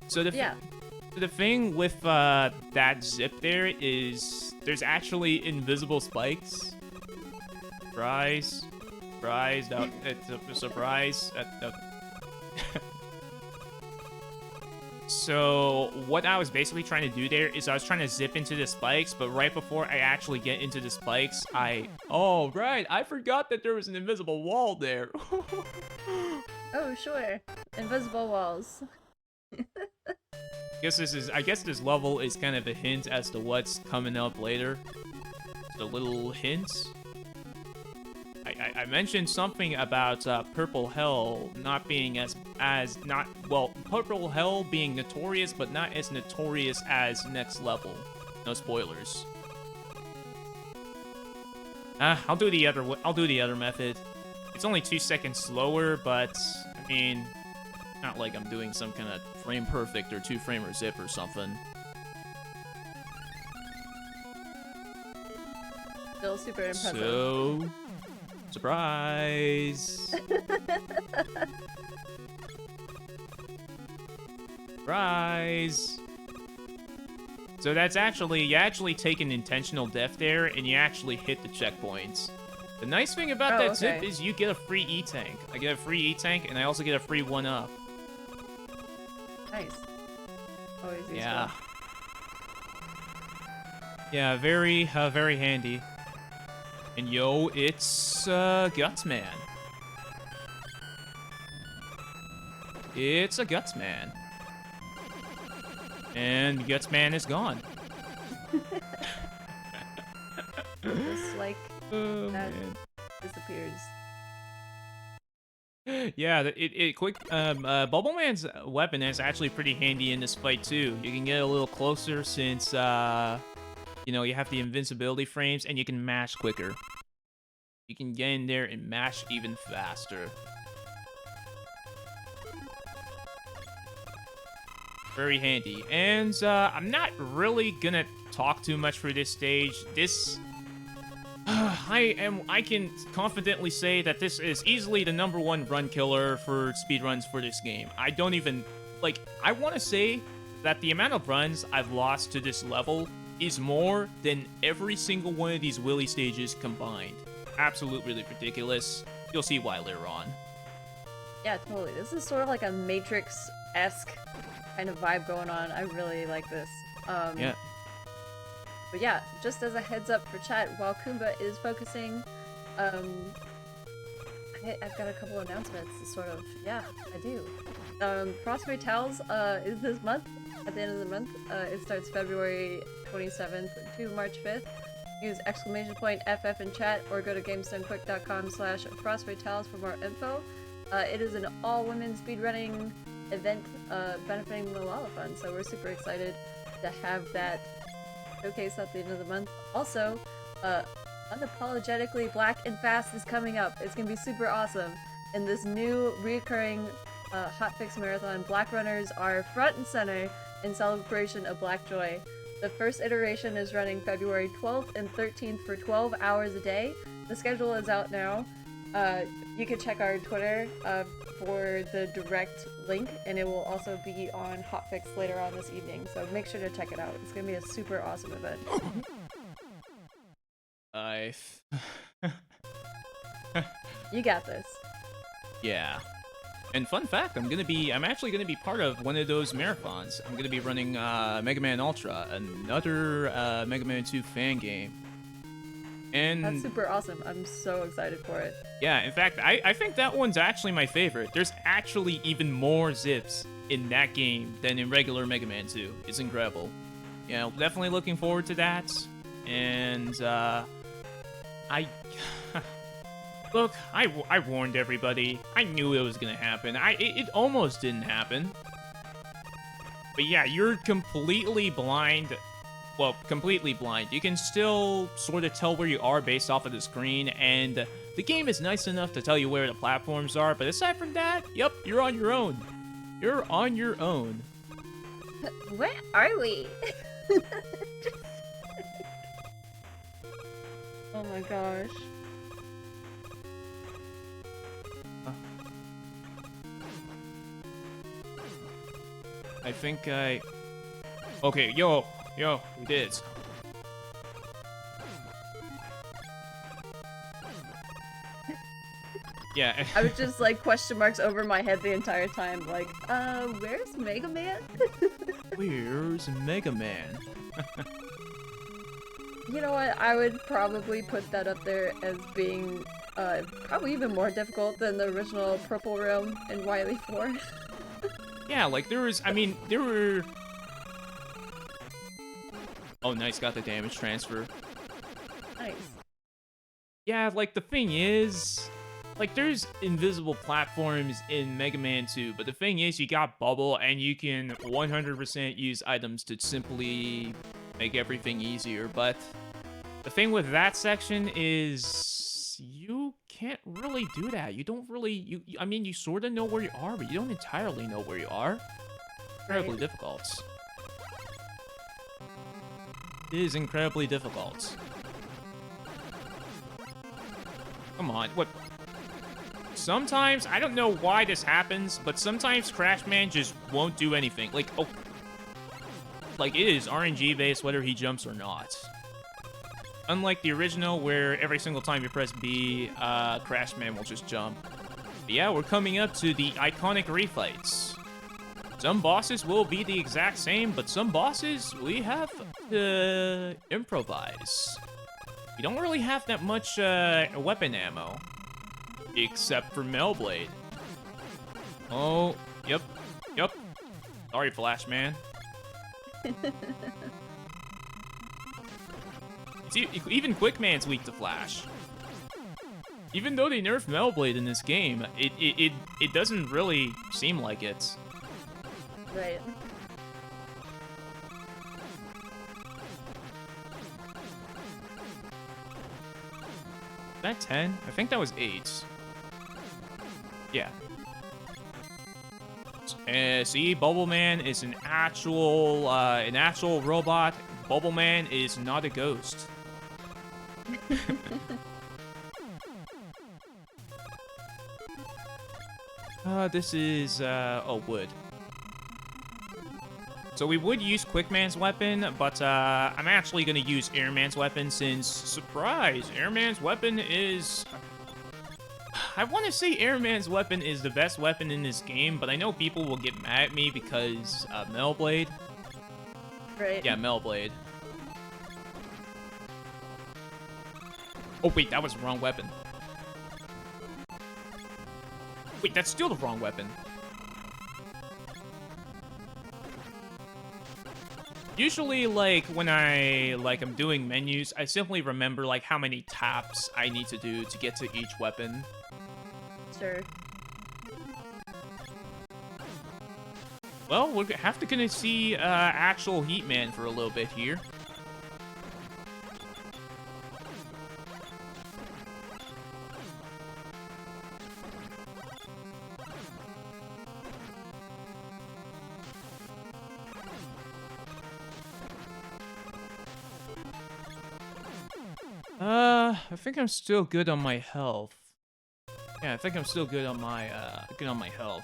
So the thing with that zip there is there's actually invisible spikes. Surprise. No, it's a surprise. No. So what I was basically trying to do there is I was trying to zip into the spikes, but right before I actually get into the spikes, oh right, I forgot that there was an invisible wall there. Oh sure, invisible walls. I guess this level is kind of a hint as to what's coming up later. Just a little hint. I mentioned something about Purple Hell not being Purple Hell being notorious, but not as notorious as Next Level. No spoilers. I'll do the other method. It's only 2 seconds slower, but I mean, not like I'm doing some kind of frame perfect or 2-framer zip or something. Still super impressive. So, surprise! Surprise! So that's you actually take an intentional death there, and you actually hit the checkpoints. The nice thing about that zip is you get a free E-Tank. I get a free E-Tank, and I also get a free 1-up. Nice. Always useful. Yeah. Yeah, very handy. And yo, it's Gutsman. It's a Gutsman. And Gutsman is gone. Just like Oh, that man. disappears. Yeah, Bubbleman's weapon is actually pretty handy in this fight too. You can get a little closer since you know, you have the invincibility frames, and you can mash quicker. You can get in there and mash even faster. Very handy. And I'm not really gonna talk too much for this stage. I can confidently say that this is easily the #1 run killer for speedruns for this game. I don't even, I want to say that the amount of runs I've lost to this level is more than every single one of these Willy stages combined. Absolutely ridiculous. You'll see why later on. Yeah, totally. This is sort of like a Matrix-esque kind of vibe going on. I really like this. Yeah. But yeah, just as a heads up for chat, while Kumba is focusing, I've got a couple announcements, sort of. Yeah, I do. Crossway Towels is this month, at the end of the month. It starts February 27th to March 5th. Use !FF in chat or go to GameStoneQuick.com/CrosswayTowels for more info. It is an all-women speedrunning event benefiting the Malala Fund, so we're super excited to have that showcase at the end of the month. Also, Unapologetically Black and Fast is coming up. It's gonna be super awesome. In this new reoccurring Hotfix marathon, Black runners are front and center in celebration of Black joy. The first iteration is running February 12th and 13th for 12 hours a day. The schedule is out now. You can check our Twitter for the direct link, and it will also be on Hotfix later on this evening, so make sure to check it out. It's gonna be a super awesome event. You got this. Yeah. And fun fact, I'm actually gonna be part of one of those marathons. I'm gonna be running Mega Man Ultra, another Mega Man 2 fan game. And that's super awesome. I'm so excited for it. Yeah, in fact, I think that one's actually my favorite. There's actually even more zips in that game than in regular Mega Man 2. It's incredible. Yeah, definitely looking forward to that. And look, I warned everybody. I knew it was gonna happen. It almost didn't happen. But yeah, you're completely blind. Well, completely blind. You can still sort of tell where you are based off of the screen, and the game is nice enough to tell you where the platforms are, but aside from that, yep, you're on your own. You're on your own. Where are we? Oh my gosh. I think I... Okay, yo, we did it. Yeah. I was just like question marks over my head the entire time, like, where's Mega Man? Where's Mega Man? You know what? I would probably put that up there as being probably even more difficult than the original Purple Realm in Wily 4. Yeah, like there were... Oh, nice, got the damage transfer. Nice. Yeah, like the thing is... Like, there's invisible platforms in Mega Man 2, but the thing is, you got Bubble, and you can 100% use items to simply make everything easier, but the thing with that section is you can't really do that. You don't really, I mean, you sort of know where you are, but you don't entirely know where you are. Incredibly difficult. It is incredibly difficult. Come on, what? Sometimes, I don't know why this happens, but sometimes Crashman just won't do anything. Like, oh. Like, it is RNG based whether he jumps or not. Unlike the original, where every single time you press B, Crashman will just jump. But yeah, we're coming up to the iconic refights. Some bosses will be the exact same, but some bosses we have to improvise. We don't really have that much weapon ammo. Except for Melblade. Oh, yep. Sorry, Flash Man. Even Quick Man's weak to Flash. Even though they nerfed Melblade in this game, it doesn't really seem like it. Right. Is that 10? I think that was 8. Yeah. See, Bubble Man is an actual robot. Bubble Man is not a ghost. This is, wood. So we would use Quickman's weapon, but I'm actually going to use Airman's weapon since, surprise, Airman's weapon is... I want to say Airman's weapon is the best weapon in this game, but I know people will get mad at me because Melblade. Right. Yeah, Melblade. Oh, wait, that was the wrong weapon. Wait, that's still the wrong weapon. Usually, like, when I'm doing menus, I simply remember, like, how many taps I need to do to get to each weapon. Sure. Well, we're gonna see actual Heatman for a little bit here. I think I'm still good on my health. Yeah, I think I'm still good on my health.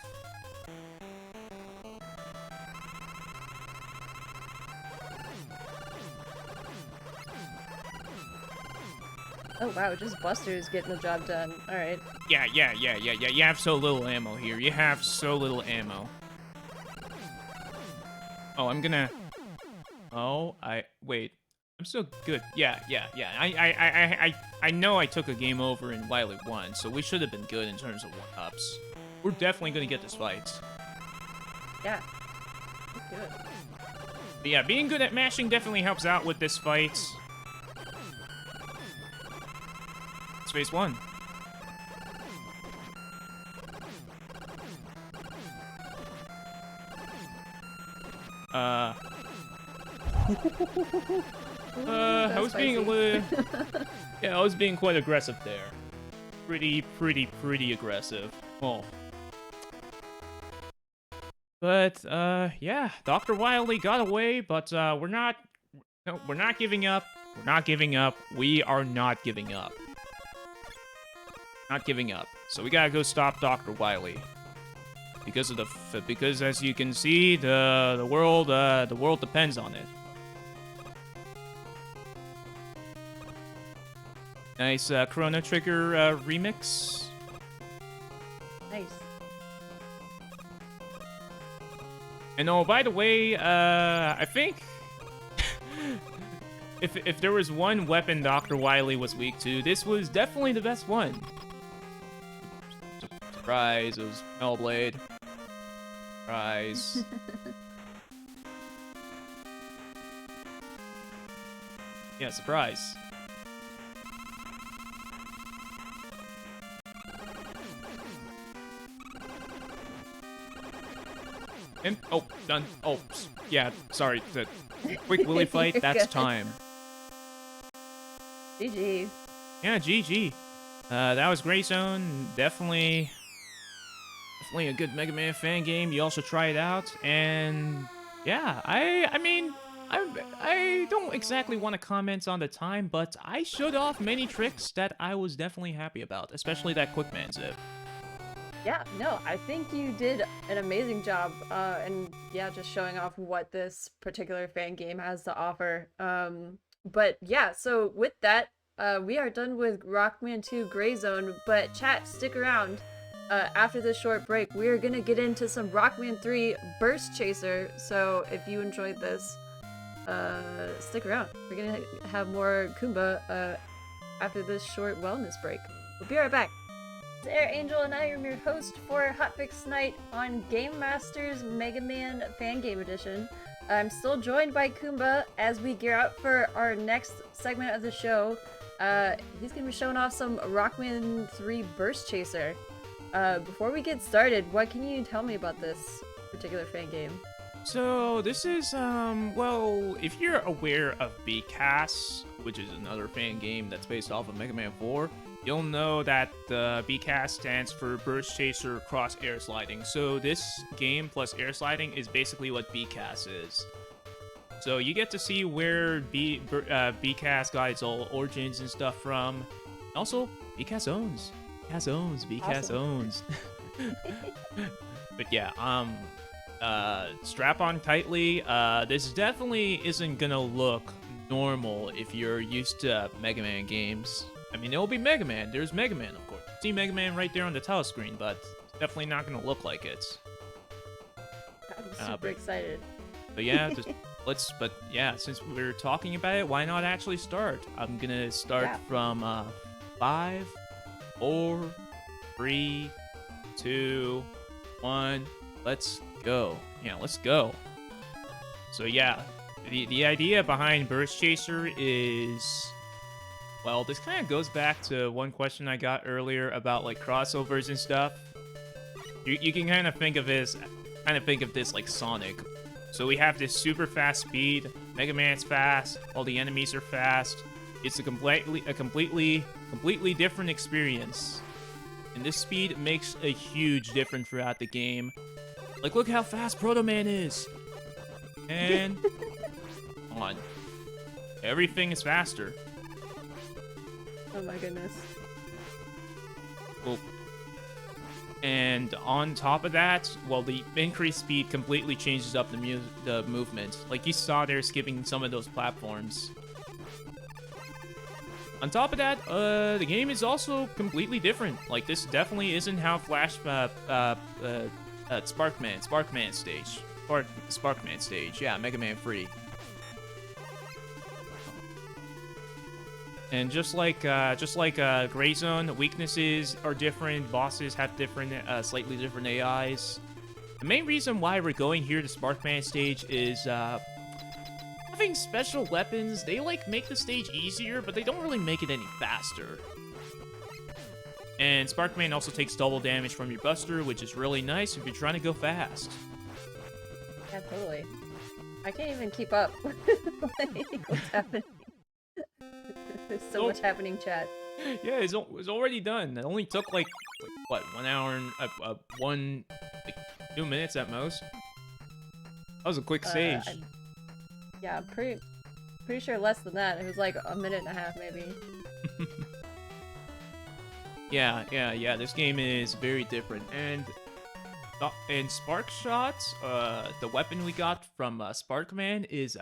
Oh wow, just Buster's getting the job done. Alright. Yeah. You have so little ammo here. You have so little ammo. Oh, I'm gonna... Oh, wait. I'm still good. Yeah. I know I took a game over in Wily 1, so we should have been good in terms of 1-ups. We're definitely gonna get this fight. Yeah. Let's do it. But yeah, being good at mashing definitely helps out with this fight. Let's face 1. I was being a little... Yeah, I was being quite aggressive there. Pretty aggressive. Oh. But, yeah, Dr. Wily got away, but, we're not giving up. We're not giving up. We are not giving up. Not giving up. So we gotta go stop Dr. Wily. Because of because as you can see, the world depends on it. Nice Chrono Trigger remix. Nice. And oh, by the way, I think if there was one weapon Dr. Wily was weak to, this was definitely the best one. Surprise! It was Hellblade. Surprise. Yeah, surprise. And, oh, done. Oh, yeah, sorry. The quick Willy fight, that's time. GG. Yeah, GG. That was Gray Zone. Definitely a good Mega Man fan game. You also try it out. And, yeah, I mean, I don't exactly want to comment on the time, but I showed off many tricks that I was definitely happy about, especially that Quick Man Zip. Yeah, no, I think you did an amazing job, and yeah, just showing off what this particular fan game has to offer. But yeah, so with that, we are done with Rockman 2 Gray Zone, but chat, stick around. After this short break, we are gonna get into some Rockman 3 Burst Chaser, so if you enjoyed this, stick around. We're gonna have more Kumba, after this short wellness break. We'll be right back. It's AirAngel, and I am your host for Hotfix Night on Game Master's Mega Man Fan Game Edition. I'm still joined by Kumba as we gear up for our next segment of the show. He's going to be showing off some Rockman 3 Burst Chaser. Before we get started, what can you tell me about this particular fan game? So, this is, well, if you're aware of BCAS, which is another fan game that's based off of Mega Man 4, you'll know that the BCAS stands for Burst Chaser Cross Air Sliding. So this game plus air sliding is basically what BCAS is. So you get to see where BCAS got its origins and stuff from. Also, BCAS owns. BCAS owns. But yeah, strap on tightly. This definitely isn't gonna look normal if you're used to Mega Man games. I mean, it will be Mega Man. There's Mega Man, of course. See Mega Man right there on the title screen, but it's definitely not going to look like it. I'm super excited. But yeah, but yeah, since we're talking about it, why not actually start? I'm going to start from 5, 4, 3, 2, 1. Let's go. Yeah, let's go. So yeah, the idea behind Burst Chaser is... Well, this kind of goes back to one question I got earlier about like crossovers and stuff. You can kind of think of this like Sonic. So we have this super fast speed. Mega Man's fast. All the enemies are fast. It's a completely different experience. And this speed makes a huge difference throughout the game. Like, look how fast Proto Man is. And come on, everything is faster. Oh my goodness. Well, and on top of that, well, the increased speed completely changes up the movement. Like you saw there, skipping some of those platforms. On top of that, the game is also completely different. Like, this definitely isn't how Sparkman stage. Yeah, Megaman Free. And just like Gray Zone, the weaknesses are different. Bosses have different, slightly different AIs. The main reason why we're going here to Sparkman stage is having special weapons. They like make the stage easier, but they don't really make it any faster. And Sparkman also takes double damage from your Buster, which is really nice if you're trying to go fast. Yeah, totally. I can't even keep up with what's happening. There's so much happening, chat. Yeah, it's already done. It only took like what, 1 hour and 2 minutes at most. That was a quick stage. Yeah, I'm pretty sure less than that. It was like a minute and a half, maybe. Yeah. This game is very different, and Spark Shots, the weapon we got from Sparkman is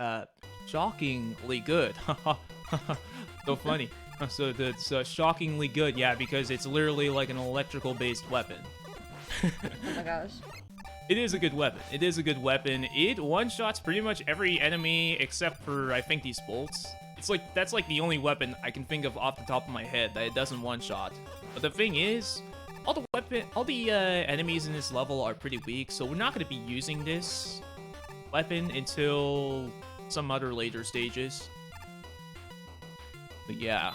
shockingly good. So funny. So it's shockingly good, yeah, because it's literally like an electrical-based weapon. Oh my gosh. It is a good weapon. It one-shots pretty much every enemy except for, I think, these bolts. That's like the only weapon I can think of off the top of my head that it doesn't one-shot. But the thing is, all the enemies in this level are pretty weak, so we're not going to be using this weapon until some other later stages. But yeah.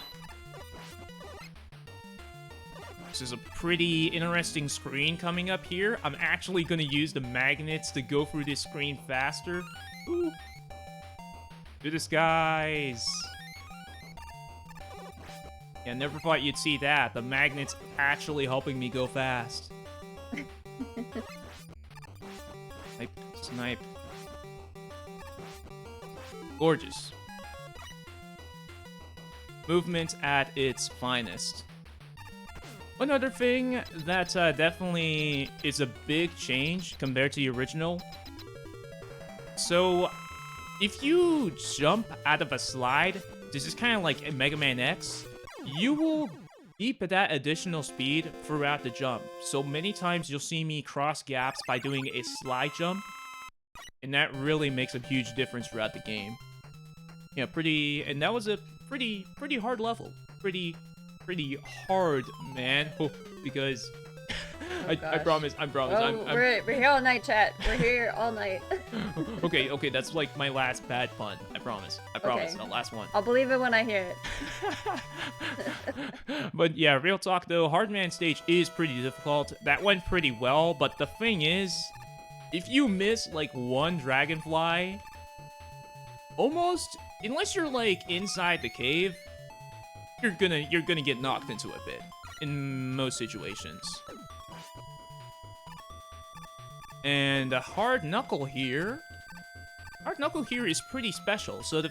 This is a pretty interesting screen coming up here. I'm actually going to use the magnets to go through this screen faster. Ooh. Do this, guys. Yeah, never thought you'd see that. The magnets actually helping me go fast. Snipe. Gorgeous. Movement at its finest. One other thing that definitely is a big change compared to the original. So, if you jump out of a slide, this is kind of like in Mega Man X, you will keep that additional speed throughout the jump. So many times you'll see me cross gaps by doing a slide jump, and that really makes a huge difference throughout the game. Yeah, and that was a pretty hard level. Pretty hard, man. Oh, because I promise. Oh, we're here all night, chat. We're here all night. okay, that's like my last bad pun. I promise. Okay. The last one. I'll believe it when I hear it. But yeah, real talk though, Hardman stage is pretty difficult. That went pretty well, but the thing is, if you miss like one dragonfly, almost, unless you're like inside the cave, you're gonna get knocked into a bit in most situations. And a hard knuckle here is pretty special. So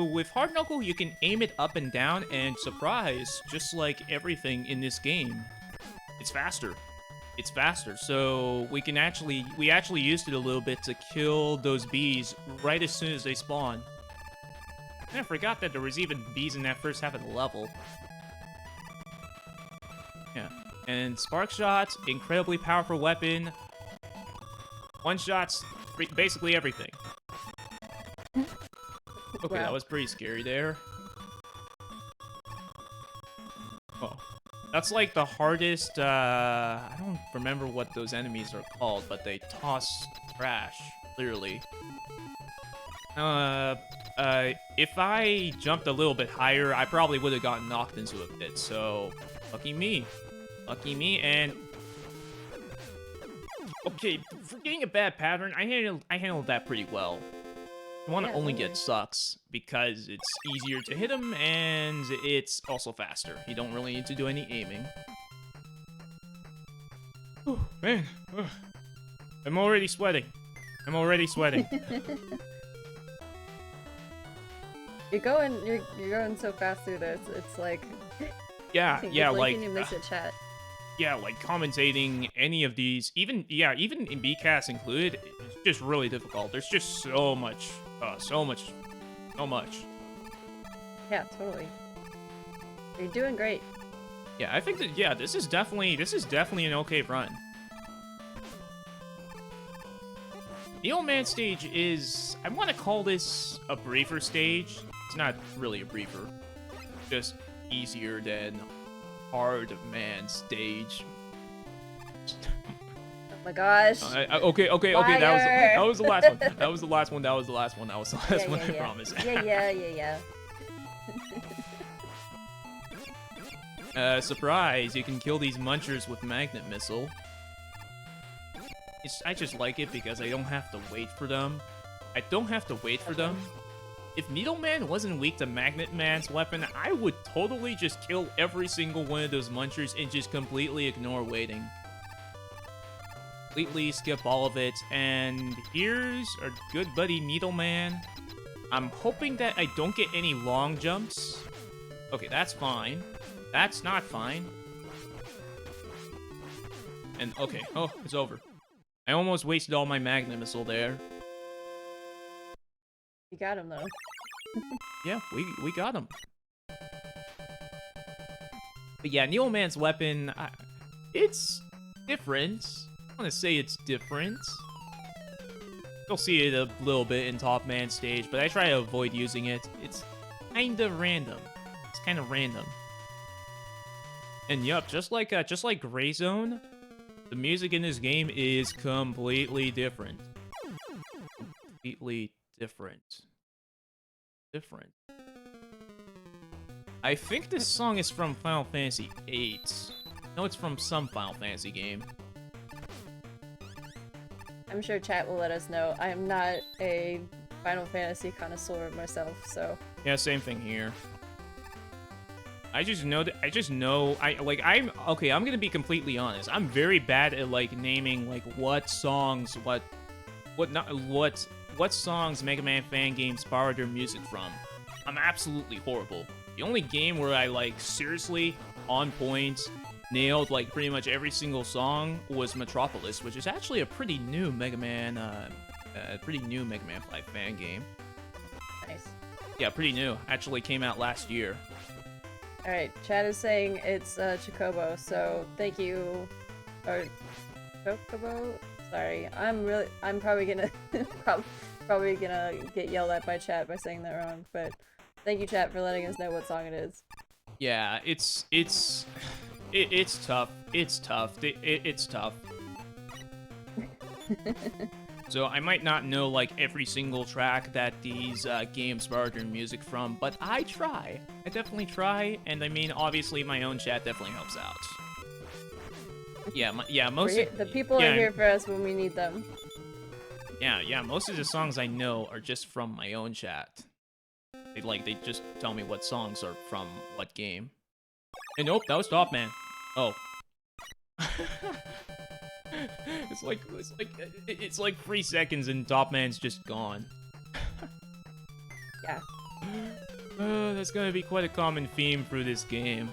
with hard knuckle, you can aim it up and down, and surprise, just like everything in this game, it's faster. So we actually used it a little bit to kill those bees right as soon as they spawn. And I forgot that there was even bees in that first half of the level. Yeah. And Spark Shots, incredibly powerful weapon. One-shots, basically everything. Okay, wow. That was pretty scary there. Oh. That's like the hardest, I don't remember what those enemies are called, but they toss trash, clearly. If I jumped a little bit higher, I probably would have gotten knocked into a pit, so lucky me. And okay, for getting a bad pattern, I handled that pretty well. The one only gets sucks because it's easier to hit him and it's also faster. You don't really need to do any aiming. Oh man, I'm already sweating. You're going so fast through this. It's like Yeah, yeah, like, you miss it, chat. yeah, like commentating any of these, even in BCAS included, it's just really difficult. There's just so much, so much. Yeah, totally. You're doing great. Yeah, I think that, yeah, this is definitely an okay run. The Old Man stage is, I want to call this a briefer stage. It's not really a briefer, just easier than Hard Man stage. Oh my gosh. Okay, that was the last one. That was the last one. I promise. Yeah. Surprise! You can kill these munchers with magnet missile. I just like it because I don't have to wait for them. If Needleman wasn't weak to Magnet Man's weapon, I would totally just kill every single one of those munchers and just completely ignore waiting. Completely skip all of it, and here's our good buddy Needleman. I'm hoping that I don't get any long jumps. Okay, that's fine. That's not fine. And, okay, oh, it's over. I almost wasted all my Magnet Missile there. You got him, though. Yeah, we got him. But yeah, Needleman's weapon, it's different. I want to say it's different. You'll see it a little bit in Top Man stage, but I try to avoid using it. It's kind of random. And yup, just like Gray Zone, the music in this game is completely different. Different. I think this song is from Final Fantasy VIII. No, it's from some Final Fantasy game. I'm sure chat will let us know. I am not a Final Fantasy connoisseur myself, so... Yeah, same thing here. I'm gonna be completely honest. I'm very bad at, like, naming, like, what songs Mega Man fan games borrowed their music from. I'm absolutely horrible. The only game where I, like, seriously, on point, nailed, like, pretty much every single song was Metropolis, which is actually a pretty new Mega Man 5 fan game. Nice. Yeah, pretty new. Actually came out last year. Alright, chat is saying it's Chocobo, so thank you. Or Chocobo? Sorry, I'm probably gonna probably gonna get yelled at by chat by saying that wrong, but thank you chat for letting us know what song it is. Yeah, it's tough. It's tough. So I might not know, like, every single track that these games borrowed their music from, but I try. I definitely try, and I mean, obviously, my own chat definitely helps out. The people are here for us when we need them. Yeah, most of the songs I know are just from my own chat. They just tell me what songs are from what game. And nope, that was Top Man. Oh. It's like 3 seconds and Top Man's just gone. Yeah. That's gonna be quite a common theme through this game.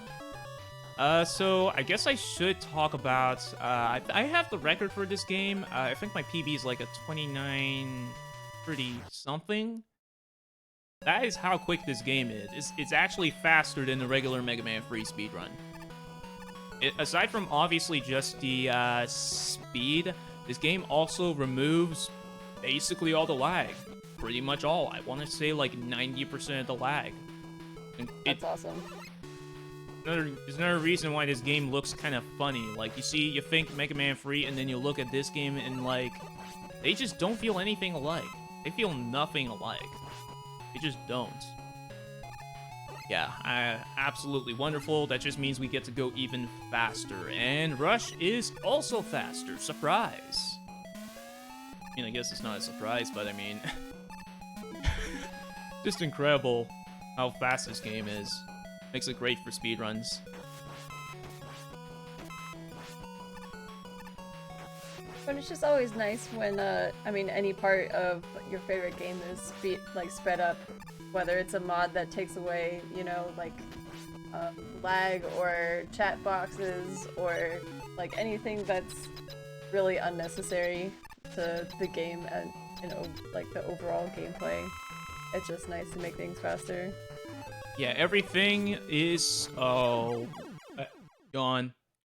So I guess I should talk about, I have the record for this game. I think my PB is like a 2930 something. That is how quick this game is. It's actually faster than the regular Mega Man free speedrun. Aside from obviously just the speed, this game also removes basically all the lag. Pretty much all. I want to say like 90% of the lag. That's awesome. There's another reason why this game looks kind of funny. Like, you think Mega Man free, and then you look at this game and, like, they just don't feel anything alike. They feel nothing alike. They just don't. Yeah, absolutely wonderful. That just means we get to go even faster. And Rush is also faster. Surprise. I mean, I guess it's not a surprise, but I mean... just incredible how fast this game is. Makes it great for speedruns. But it's just always nice when, I mean, any part of your favorite game is sped up. Whether it's a mod that takes away, you know, like, lag or chat boxes or like anything that's really unnecessary to the game and like the overall gameplay. It's just nice to make things faster. Yeah, everything is gone.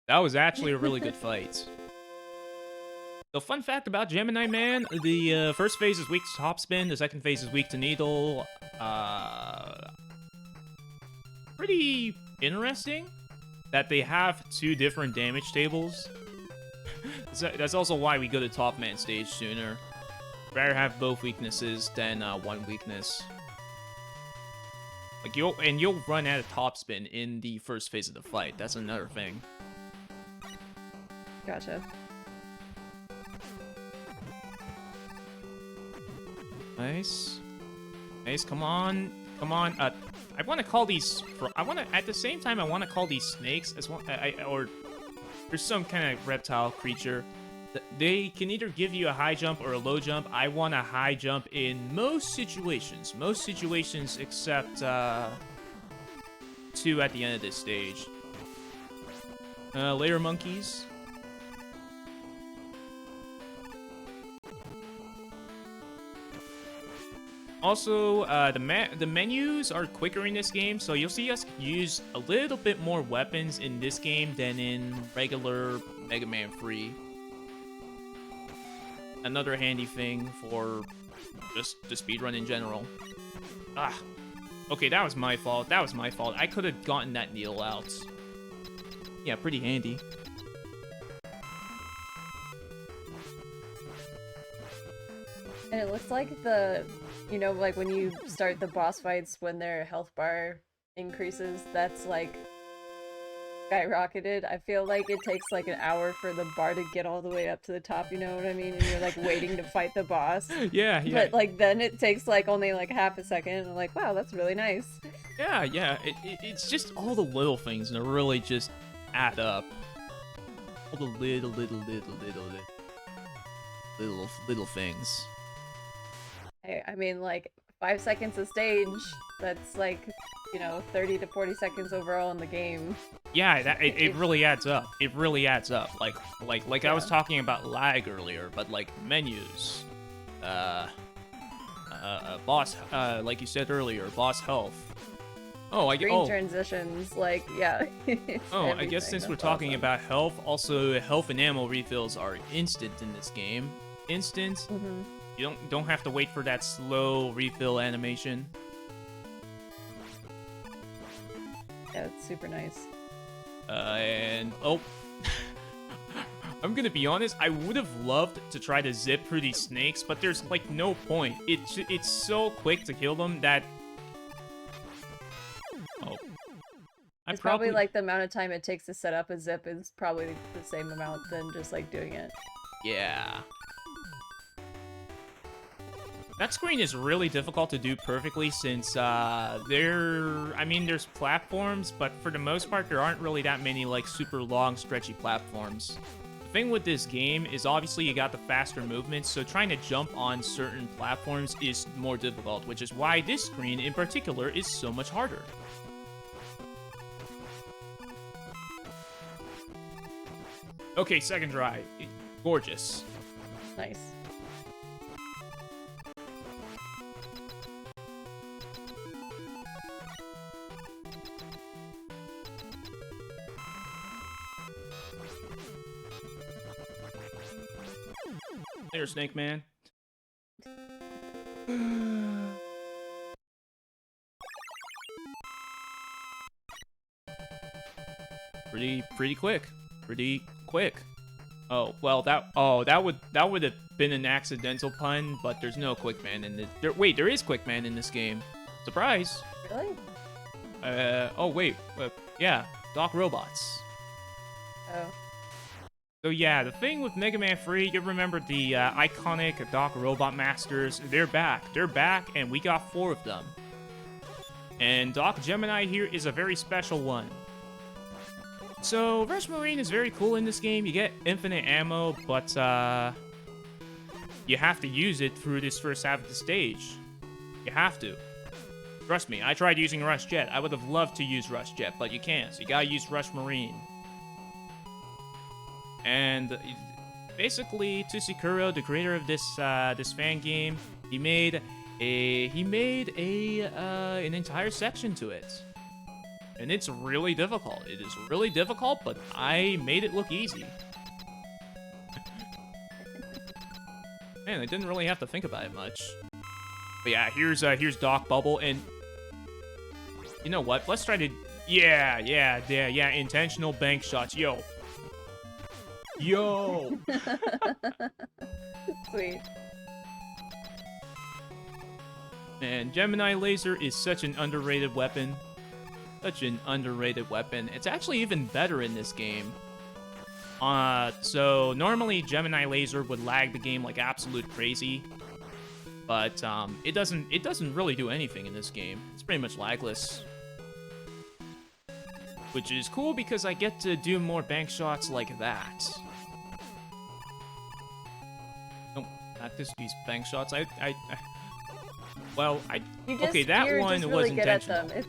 That was actually a really good fight. So fun fact about Gemini Man, the first phase is weak to topspin, the second phase is weak to needle. Pretty interesting that they have 2 different damage tables. That's also why we go to Top Man stage sooner. Rather have both weaknesses than one weakness. Like you'll run out of topspin in the first phase of the fight. That's another thing. Gotcha. Nice. Nice, come on. Come on. I want to call these... At the same time, I want to call these snakes as well... or there's some kind of reptile creature. They can either give you a high jump or a low jump. I want a high jump in most situations. Most situations except 2 at the end of this stage. Layer monkeys. Also, the menus are quicker in this game, so you'll see us use a little bit more weapons in this game than in regular Mega Man 3. Another handy thing for just the speedrun in general. Ah. Okay, that was my fault. That was my fault. I could have gotten that needle out. Yeah, pretty handy. And it looks like like when you start the boss fights, when their health bar increases, that's like skyrocketed. I feel like it takes like an hour for the bar to get all the way up to the top, you know what I mean? And you're like waiting to fight the boss. Yeah. But like then it takes like only like half a second, and I'm like, wow, that's really nice. Yeah. It's just all the little things that really just add up. All the little things. I mean, like 5 seconds a stage. That's like 30 to 40 seconds overall in the game. Yeah, it really adds up. It really adds up. Like yeah. I was talking about lag earlier, but like menus, boss, like you said earlier, boss health. Oh, Screen transitions, like yeah. Oh, I guess since we're talking about health, also health and ammo refills are instant in this game. Instant. Mm-hmm. You don't have to wait for that slow refill animation. Yeah, it's super nice. And oh, I'm gonna be honest. I would have loved to try to zip through these snakes, but there's like no point. It's so quick to kill them that. Oh, It's probably like the amount of time it takes to set up a zip is probably the same amount than just like doing it. Yeah. That screen is really difficult to do perfectly since there's platforms, but for the most part, there aren't really that many like super long, stretchy platforms. The thing with this game is obviously you got the faster movements, so trying to jump on certain platforms is more difficult, which is why this screen in particular is so much harder. Okay, second try. Gorgeous. Nice. Later, Snake Man. Pretty quick. Pretty quick. Oh, well, that would have been an accidental pun, but there's no Quick Man in this. Wait, there is Quick Man in this game. Surprise. Really? Oh wait. Yeah, Doc Robots. Oh. So yeah, the thing with Mega Man 3, you remember the iconic Doc Robot Masters? They're back. They're back, and we got 4 of them. And Doc Gemini here is a very special one. So, Rush Marine is very cool in this game. You get infinite ammo, but you have to use it through this first half of the stage. You have to. Trust me, I tried using Rush Jet. I would have loved to use Rush Jet, but you can't. So you gotta use Rush Marine. And basically, Tsusikuro, the creator of this this fan game, he made an entire section to it. And it's really difficult. It is really difficult, but I made it look easy. Man, I didn't really have to think about it much. But yeah, here's Doc Bubble, and you know what? Let's try to yeah, intentional bank shots. Yo. Sweet. And Gemini Laser is such an underrated weapon. Such an underrated weapon. It's actually even better in this game. So normally Gemini Laser would lag the game like absolute crazy, but it doesn't really do anything in this game. It's pretty much lagless, which is cool because I get to do more bank shots like that. Don't practice these bank shots. Well, okay, that one just was really good intentional. at them.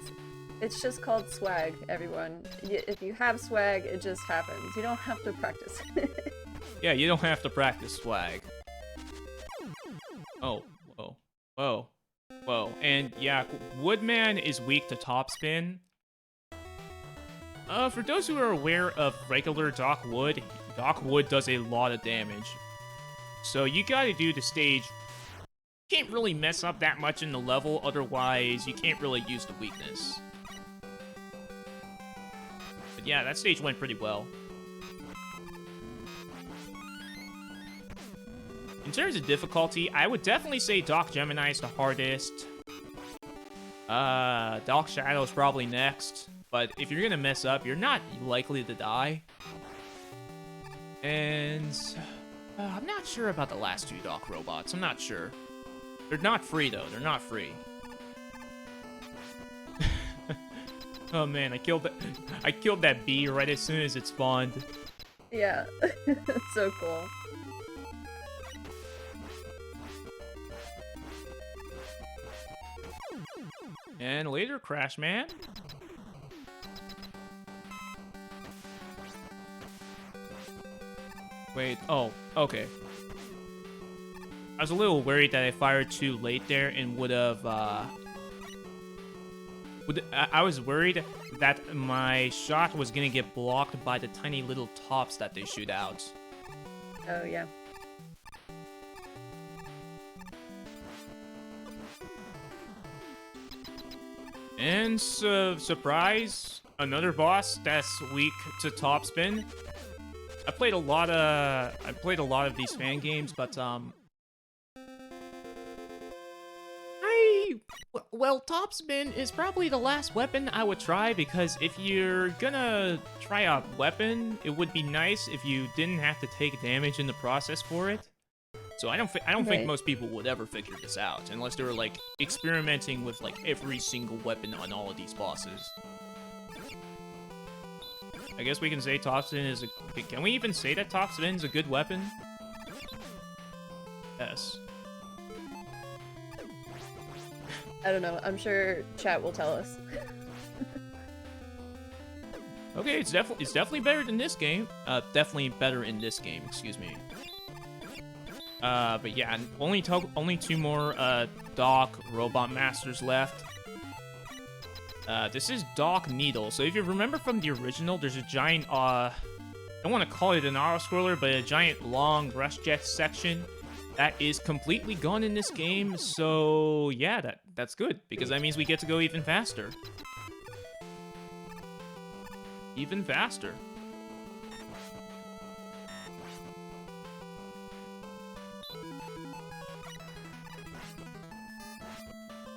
It's just called swag, everyone. If you have swag, it just happens. You don't have to practice. Yeah, you don't have to practice swag. Oh, whoa. And yeah, Woodman is weak to topspin. For those who are aware of regular Doc Wood does a lot of damage. So you gotta do the stage. You can't really mess up that much in the level, otherwise you can't really use the weakness. But yeah, that stage went pretty well. In terms of difficulty, I would definitely say Doc Gemini is the hardest. Doc Shadow is probably next. But if you're gonna mess up, you're not likely to die. And I'm not sure about the last two Doc robots. I'm not sure. They're not free though. They're not free. Oh man, I killed that bee right as soon as it spawned. Yeah, it's so cool. And later, Crash Man. Wait, oh, okay. I was a little worried that I fired too late there and would have, I was worried that my shot was gonna get blocked by the tiny little tops that they shoot out. Oh, yeah. And surprise, another boss that's weak to topspin. I played a lot of these fan games, but well, topspin is probably the last weapon I would try, because if you're gonna try a weapon, it would be nice if you didn't have to take damage in the process for it. So I don't think most people would ever figure this out unless they were like experimenting with like every single weapon on all of these bosses. I guess we can say topspin is a... Can we even say that topspin is a good weapon? Yes. I don't know. I'm sure chat will tell us. Okay, it's definitely better than this game. Definitely better in this game. Excuse me. But yeah, only two more Doc Robot Masters left. This is Doc Needle. So if you remember from the original, there's a giant I don't want to call it an auto-scroller, but a giant long Rush Jet section that is completely gone in this game. So yeah, that's good, because that means we get to go even faster. Even faster.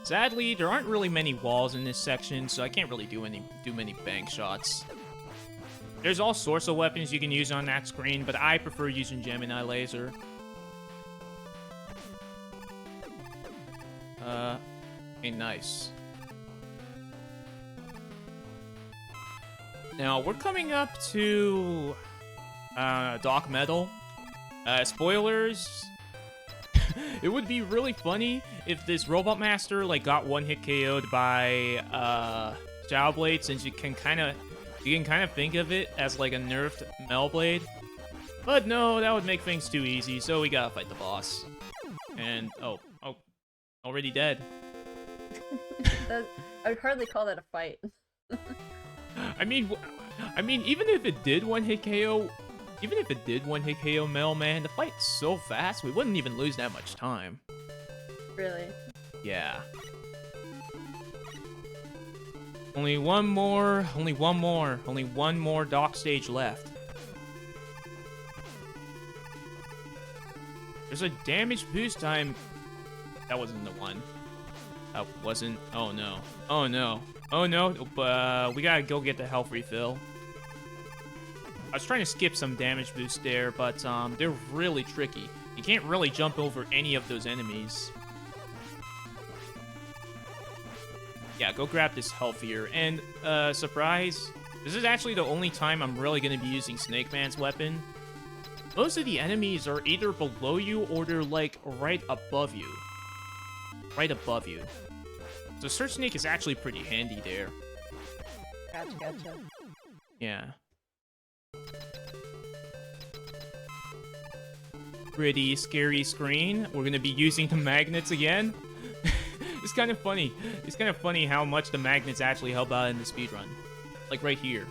Sadly, there aren't really many walls in this section, so I can't really do many bank shots. There's all sorts of weapons you can use on that screen, but I prefer using Gemini Laser. Okay, nice. Now, we're coming up to Doc Metal. Spoilers. It would be really funny if this Robot Master like got one-hit KO'd by Shadow Blade, since you can kind of think of it as like a nerfed Metal Blade. But no, that would make things too easy, so we gotta fight the boss. And oh, already dead. I would hardly call that a fight. I mean, even if it did one-hit KO, Metal Man, the fight's so fast, we wouldn't even lose that much time. Really? Yeah. Only one more dock stage left. There's a damage boost time. That wasn't the one. That wasn't. Oh no. Oh no. Oh no. We gotta go get the health refill. I was trying to skip some damage boost there, but they're really tricky. You can't really jump over any of those enemies. Yeah, go grab this health here. And surprise, this is actually the only time I'm really gonna be using Snake Man's weapon. Most of the enemies are either below you or they're like right above you. Right above you. So Search Snake is actually pretty handy there. Gotcha. Yeah. Pretty scary screen. We're gonna be using the magnets again. It's kind of funny. It's kind of funny how much the magnets actually help out in the speedrun. Like right here.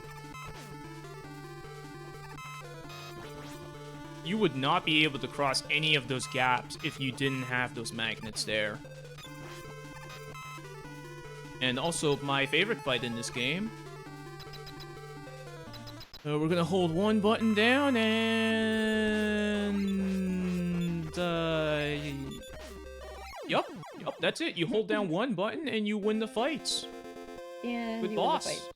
You would not be able to cross any of those gaps if you didn't have those magnets there. And also, my favorite fight in this game. We're gonna hold one button down and... Yup, that's it. You hold down one button and you win the fights. And with you boss. win the fight.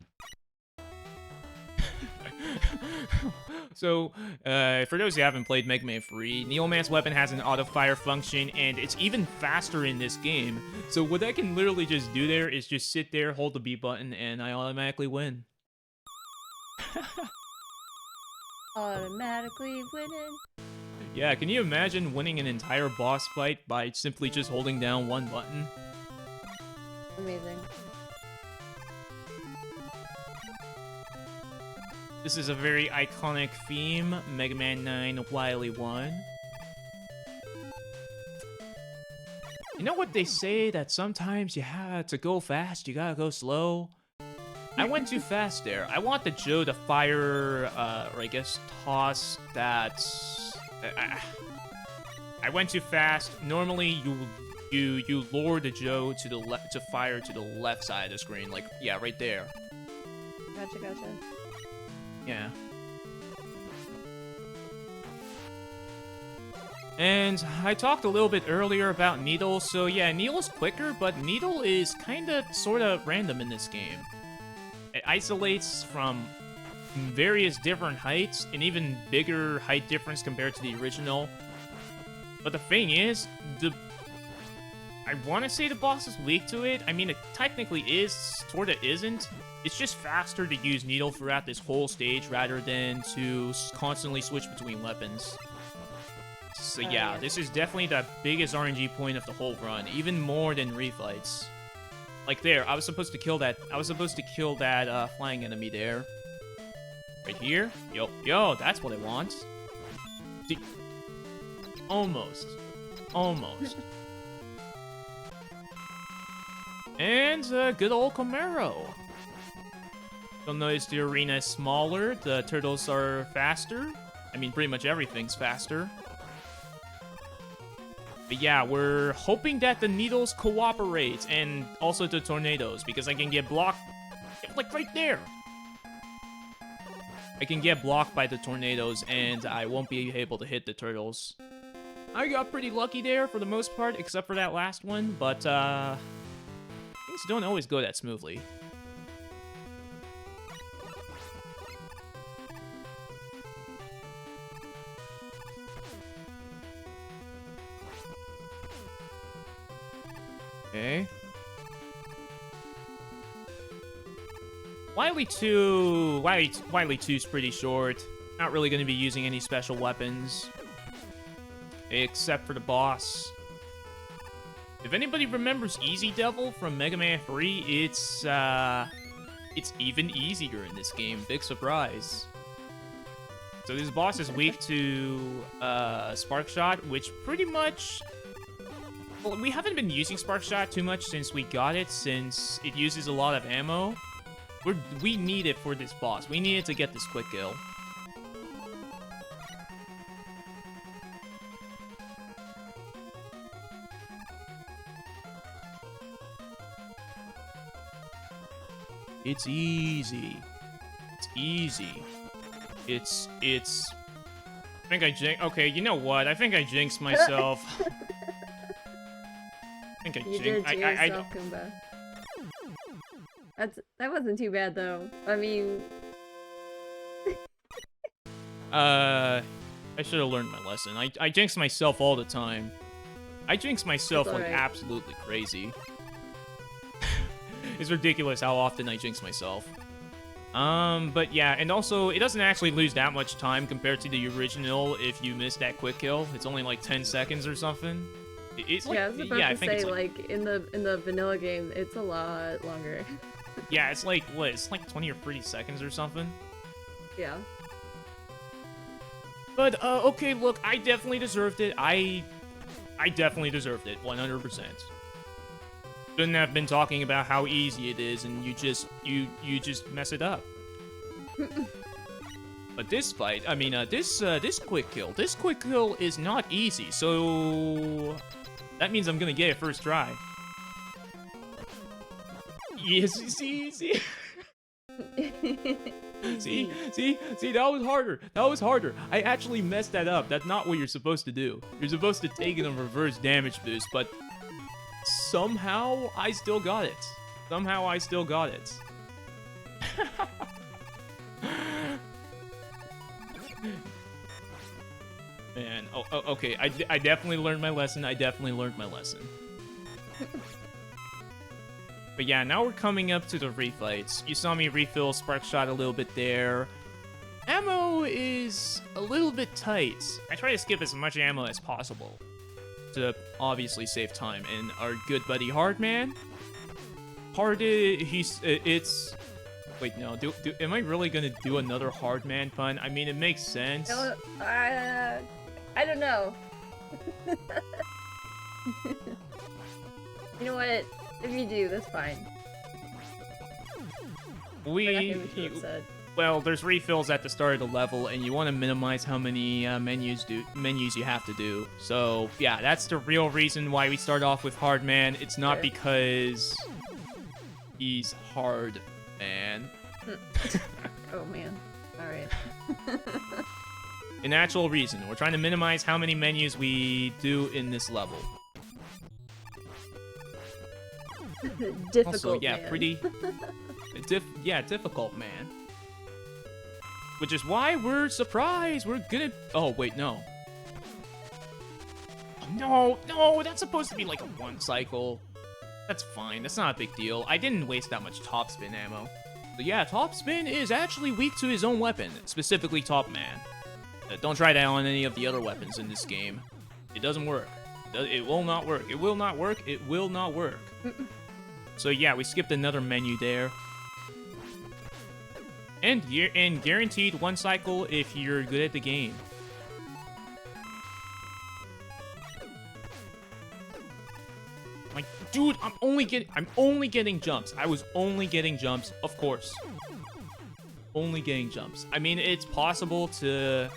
So, for those who haven't played Mega Man 3, Needleman's weapon has an auto-fire function, and it's even faster in this game. So what I can literally just do there is just sit there, hold the B button, and I automatically win. Automatically winning. Yeah, can you imagine winning an entire boss fight by simply just holding down one button? Amazing. This is a very iconic theme, Mega Man 9 Wily 1. You know what they say, that sometimes you have to go fast, you gotta go slow? I went too fast there. I want the Joe to fire, or I guess toss that... I went too fast. Normally, you lure the Joe to the left to fire to the left side of the screen, like, yeah, right there. Gotcha. Yeah. And I talked a little bit earlier about Needle, so yeah, Needle's quicker, but Needle is kinda sorta random in this game. It isolates from various different heights, and even bigger height difference compared to the original. But the thing is, I want to say the boss is weak to it. I mean, it technically is, sorta isn't. It's just faster to use Needle throughout this whole stage rather than to constantly switch between weapons. So yeah, this is definitely the biggest RNG point of the whole run, even more than refights. Like there, I was supposed to kill that flying enemy there. Right here? Yo, that's what I want. Almost. And good old Camaro. You'll notice the arena is smaller, the turtles are faster. I mean, pretty much everything's faster. But yeah, we're hoping that the Needles cooperate, and also the tornadoes, because I can get blocked, like right there. I can get blocked by the tornadoes, and I won't be able to hit the turtles. I got pretty lucky there for the most part, except for that last one, but things don't always go that smoothly. Okay. Wily 2 is pretty short. Not really going to be using any special weapons. except for the boss. If anybody remembers Easy Devil from Mega Man 3, it's even easier in this game. Big surprise. So this boss is weak to Spark Shot, which pretty much... Well, we haven't been using Spark Shot too much since we got it, since it uses a lot of ammo. We need it for this boss. We need it to get this quick kill. It's easy. It's easy. It's... I think I jinxed... Okay, you know what? I think I jinxed myself. I think I You jinxed... did to yourself, Kumba. That wasn't too bad, though. I mean... I should have learned my lesson. I jinx myself all the time. I jinx myself like absolutely crazy. It's ridiculous how often I jinx myself. But yeah, and also, it doesn't actually lose that much time compared to the original if you miss that quick kill. It's only like 10 seconds or something. It's like, yeah, I was about to say, like, in the vanilla game, it's a lot longer. Yeah, it's like, what, it's like 20 or 30 seconds or something? Yeah. But, okay, look, I definitely deserved it. I definitely deserved it, 100%. Shouldn't have been talking about how easy it is, and you just mess it up. But this fight, I mean, this quick kill is not easy, so that means I'm gonna get it first try. Yes, see, see, that was harder. That was harder. I actually messed that up. That's not what you're supposed to do. You're supposed to take it a reverse damage boost, but somehow I still got it. Somehow I still got it. Man, okay, I definitely learned my lesson. I definitely learned my lesson. But yeah, now we're coming up to the refights. You saw me refill Spark Shot a little bit there. Ammo is a little bit tight. I try to skip as much ammo as possible to obviously save time. And our good buddy Hardman, it's... Wait, no, am I really gonna do another Hardman pun? I mean, it makes sense. I don't know. You know what? If you do, that's fine. Well, there's refills at the start of the level, and you want to minimize how many menus you have to do. So yeah, that's the real reason why we start off with Hardman. It's not because he's hard, man. Oh man. All right. An actual reason. We're trying to minimize how many menus we do in this level. Difficult, also, yeah, man. pretty... difficult, man. Which is why we're surprised. We're gonna... Oh, wait, no. No, that's supposed to be like a one cycle. That's fine. That's not a big deal. I didn't waste that much top spin ammo. But yeah, top spin is actually weak to his own weapon, specifically Top Man. Don't try that on any of the other weapons in this game. It doesn't work. It will not work. It will not work. It will not work. So yeah, we skipped another menu there. And guaranteed one cycle if you're good at the game. Like, dude, I'm only getting jumps. I was only getting jumps, of course. Only getting jumps. I mean, it's possible to,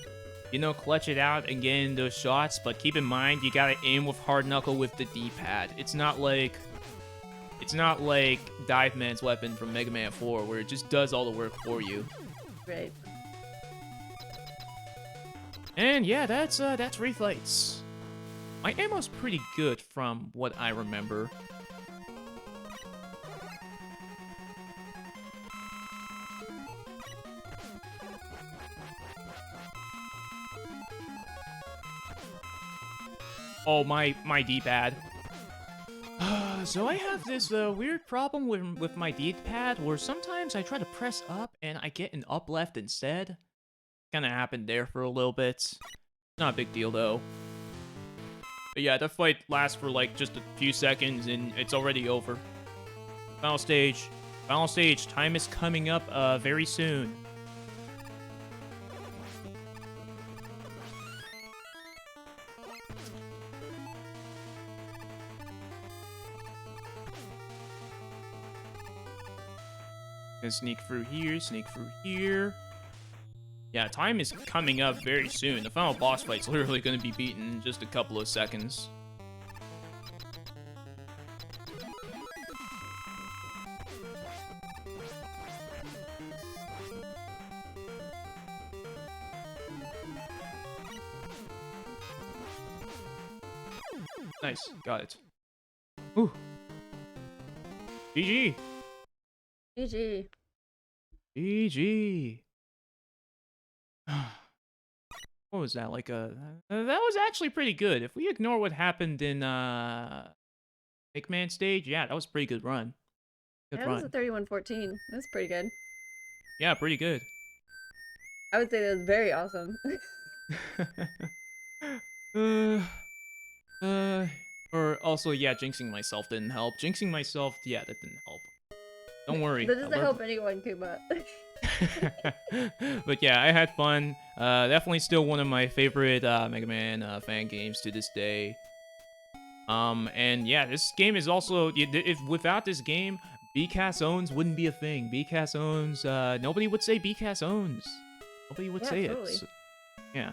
you know, clutch it out and get in those shots, but keep in mind, you gotta aim with hard knuckle with the D-pad. It's not like Dive Man's weapon from Mega Man 4, where it just does all the work for you. Right. And yeah, that's refights. My ammo's pretty good from what I remember. Oh, my D-pad. So I have this weird problem with my D-pad where sometimes I try to press up and I get an up left instead. Kinda happened there for a little bit. Not a big deal though. But yeah, the fight lasts for like just a few seconds and it's already over. Final stage. Final stage. Time is coming up very soon. Gonna sneak through here, sneak through here. Yeah, time is coming up very soon. The final boss fight's literally gonna be beaten in just a couple of seconds. Nice, got it. Ooh. GG. GG. GG. What was that? Like that was actually pretty good. If we ignore what happened in Megaman stage, yeah, that was a pretty good run. Good That run. was a 31-14. That's pretty good. Yeah, pretty good. I would say that was very awesome. Or also, yeah, jinxing myself didn't help. Jinxing myself, yeah, that didn't help. Don't worry. That doesn't help anyone, Kuma. But yeah, I had fun. Definitely still one of my favorite Mega Man fan games to this day. And yeah, this game is also, if without this game, BCAS owns wouldn't be a thing. BCAS owns, nobody would say BCAS owns. Nobody would say totally. it. So, yeah.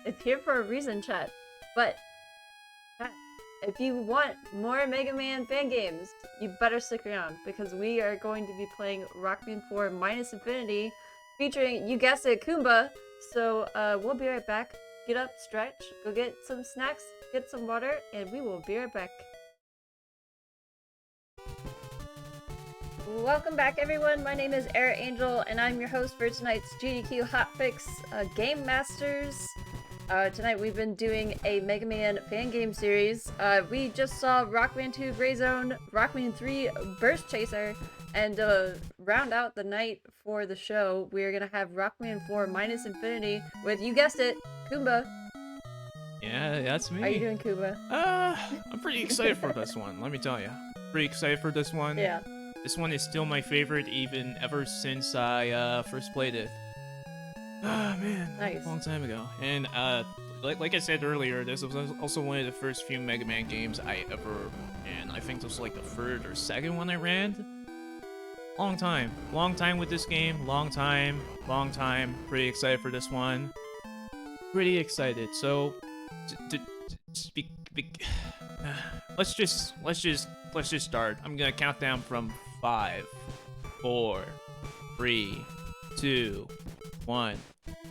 It's here for a reason, chat. But if you want more Mega Man fan games, you better stick around because we are going to be playing Rockman 4 Minus Infinity, featuring, you guessed it, Kumba. So we'll be right back. Get up, stretch, go get some snacks, get some water, and we will be right back. Welcome back, everyone. My name is AirAngel, and I'm your host for tonight's GDQ Hotfix Game Masters. Tonight we've been doing a Mega Man fan game series. We just saw Rockman 2 Gray Zone, Rockman 3 Burst Chaser, and round out the night for the show, we're gonna have Rockman 4 Minus Infinity with, you guessed it, Kumba. Yeah, that's me. How you doing, Kumba? I'm pretty excited for this one, let me tell you. Pretty excited for this one. Yeah. This one is still my favorite, even ever since I first played it. Ah, man, Nice. a long time ago. And like I said earlier, this was also one of the first few Mega Man games I ever ran. I think this was like the third or second one I ran. Long time with this game. Long time. Pretty excited for this one. Pretty excited. So, let's just start. I'm gonna count down from 5, 4, 3, 2, 1,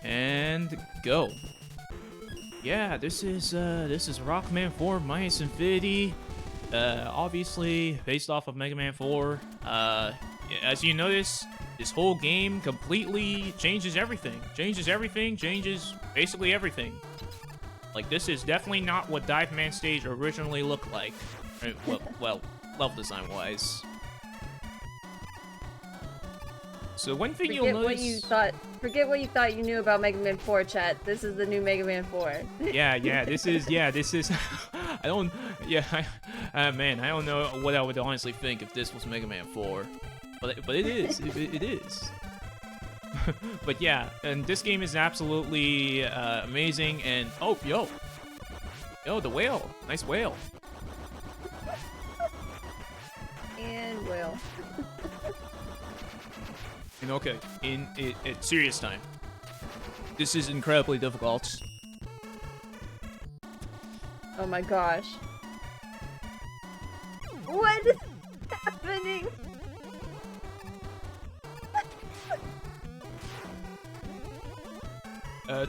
and go. Yeah, this is Rockman 4 Minus Infinity. Obviously based off of Mega Man 4. As you notice, this whole game completely changes everything. Changes basically everything. Like, this is definitely not what Dive Man stage originally looked like. Well, level design wise. So one thing you'll notice... Forget what you thought you knew about Mega Man 4, chat. This is the new Mega Man 4. this is... I don't... man, I don't know what I would honestly think if this was Mega Man 4. But it is. It is. But yeah, and this game is absolutely amazing, and... Oh, yo, the whale. Nice whale. And whale. And okay, in serious time. This is incredibly difficult. Oh my gosh. What is happening?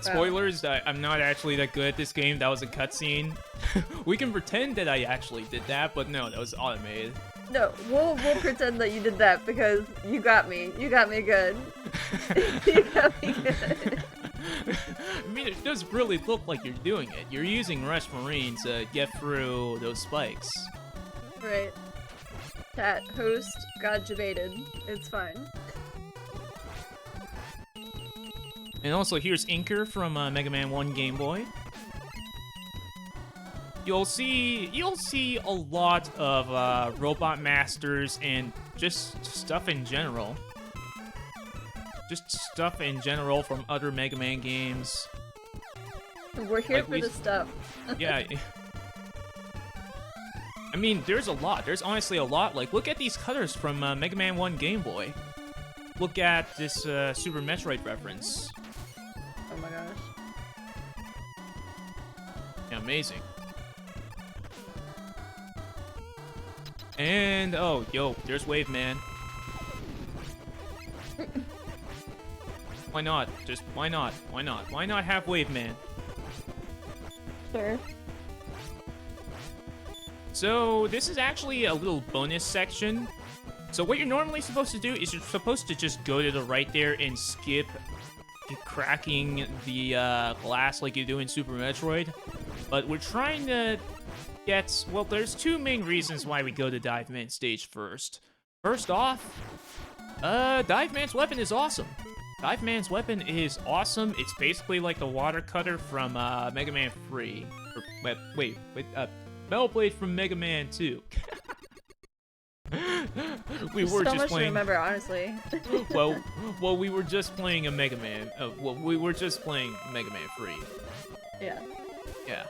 Spoilers, I'm not actually that good at this game. That was a cutscene. We can pretend that I actually did that, but no, that was automated. No, we'll pretend that you did that because you got me. You got me good. You got me good. I mean, it does really look like you're doing it. You're using Rush Marine to get through those spikes. Right. Chat, host, got debated. It's fine. And also, here's Inker from Mega Man 1 Game Boy. you'll see a lot of Robot Masters and just stuff in general. Just stuff in general from other Mega Man games. We're here for the stuff. Yeah. I mean, there's a lot. There's honestly a lot. Like, look at these cutters from Mega Man 1 Game Boy. Look at this Super Metroid reference. Oh my gosh. Yeah, amazing. And, oh, yo, there's Wave Man. Why not? Just, why not? Why not? Why not have Wave Man? Sure. So, this is actually a little bonus section. So what you're normally supposed to do is you're supposed to just go to the right there and skip cracking the glass like you do in Super Metroid. But we're trying to get... Well, there's two main reasons why we go to Dive Man stage first. First off, Dive Man's weapon is awesome. Dive Man's weapon is awesome. It's basically like the water cutter from Mega Man 3. Or, wait, Metal Blade from Mega Man 2. We were so just much playing. To remember, honestly. well, we were just playing a Mega Man. We were just playing Mega Man 3. Yeah. Yeah.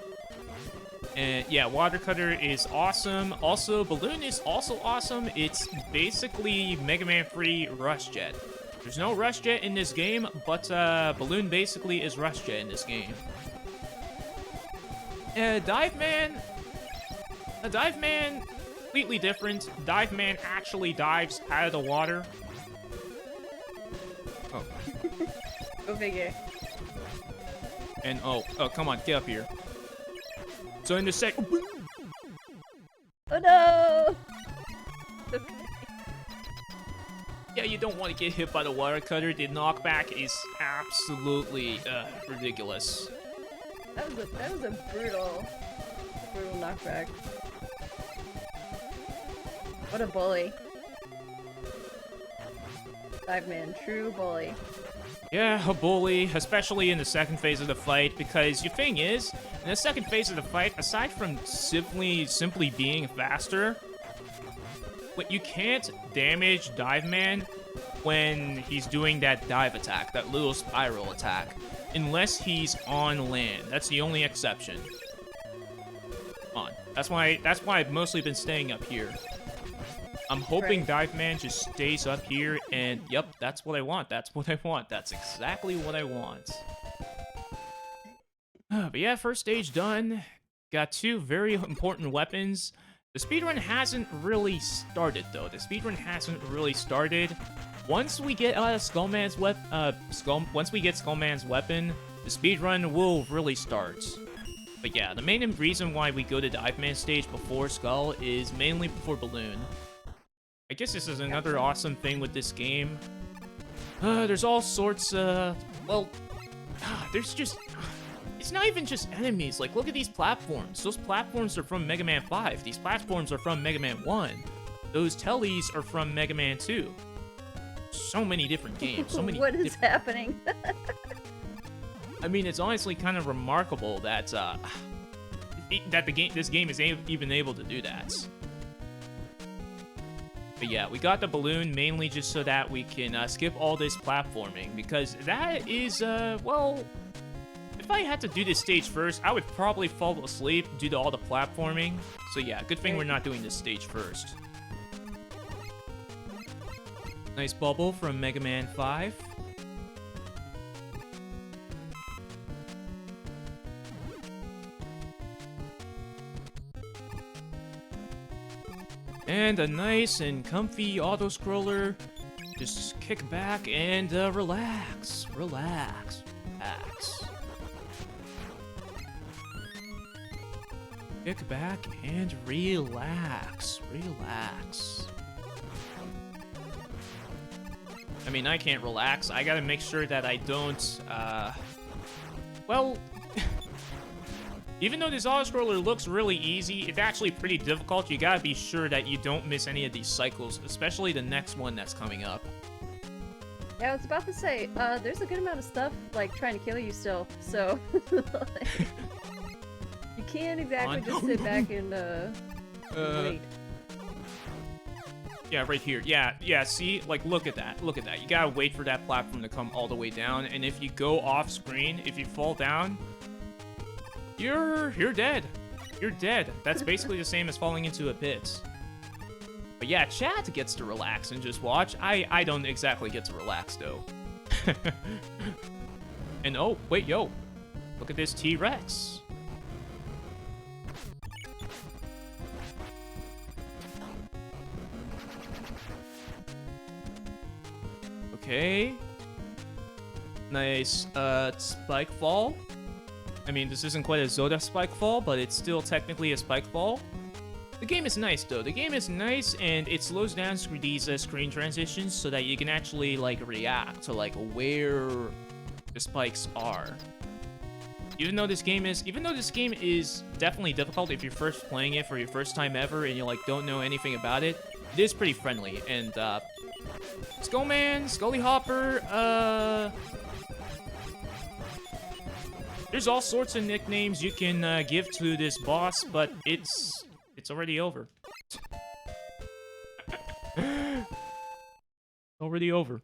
And yeah, Water Cutter is awesome. Also, Balloon is also awesome. It's basically Mega Man 3 Rush Jet. There's no Rush Jet in this game, but Balloon basically is Rush Jet in this game. Dive Man, completely different. Dive Man actually dives out of the water. Oh. Go figure. And oh, come on, get up here. So in the Oh no! Yeah, you don't want to get hit by the water cutter. The knockback is absolutely ridiculous. That was a brutal knockback. What a bully. Dive Man, true bully. Yeah, a bully, especially in the second phase of the fight, because the thing is, in the second phase of the fight, aside from simply being faster, you can't damage Dive Man when he's doing that dive attack, that little spiral attack, unless he's on land. That's the only exception. Come on. That's why I've mostly been staying up here. I'm hoping Dive Man just stays up here, and yep, that's what I want. That's what I want. That's exactly what I want. But yeah, first stage done. Got two very important weapons. The speedrun hasn't really started, though. The speedrun hasn't really started. Once we get Skullman's weapon, once we get Skullman's weapon, the speedrun will really start. But yeah, the main reason why we go to Dive Man stage before Skull is mainly before Balloon. I guess this is another awesome thing with this game. There's all sorts, well, there's just... It's not even just enemies. Like, look at these platforms. Those platforms are from Mega Man 5. These platforms are from Mega Man 1. Those tellies are from Mega Man 2. So many different games. So many. What is happening? I mean, it's honestly kind of remarkable that this game is even able to do that. But yeah, we got the balloon mainly just so that we can skip all this platforming, because that is, well, if I had to do this stage first, I would probably fall asleep due to all the platforming. So yeah, good thing we're not doing this stage first. Nice bubble from Mega Man 5. And a nice and comfy auto-scroller. Just kick back and relax. Relax. Relax. Kick back and relax. Relax. I mean, I can't relax. I gotta make sure that I don't, well... Even though this auto-scroller looks really easy, it's actually pretty difficult. You gotta be sure that you don't miss any of these cycles, especially the next one that's coming up. Yeah, I was about to say, there's a good amount of stuff, like, trying to kill you still, so... you can't exactly On. just sit back and wait. Yeah, right here. Yeah, see? Like, look at that. Look at that. You gotta wait for that platform to come all the way down, and if you go off screen, if you fall down, you're dead. You're dead. That's basically the same as falling into a pit. But yeah, chat gets to relax and just watch. I don't exactly get to relax, though. And oh, wait, yo. Look at this T-Rex. Okay. Nice, spike fall. I mean, this isn't quite a Zoda spike fall, but it's still technically a spike fall. The game is nice, though. The game is nice, and it slows down these screen transitions so that you can actually, like, react to, like, where the spikes are. Even though this game is definitely difficult if you're first playing it for your first time ever and you, like, don't know anything about it, it is pretty friendly, and, Skullman, Scully Hopper, there's all sorts of nicknames you can give to this boss, but it's already over. Already over.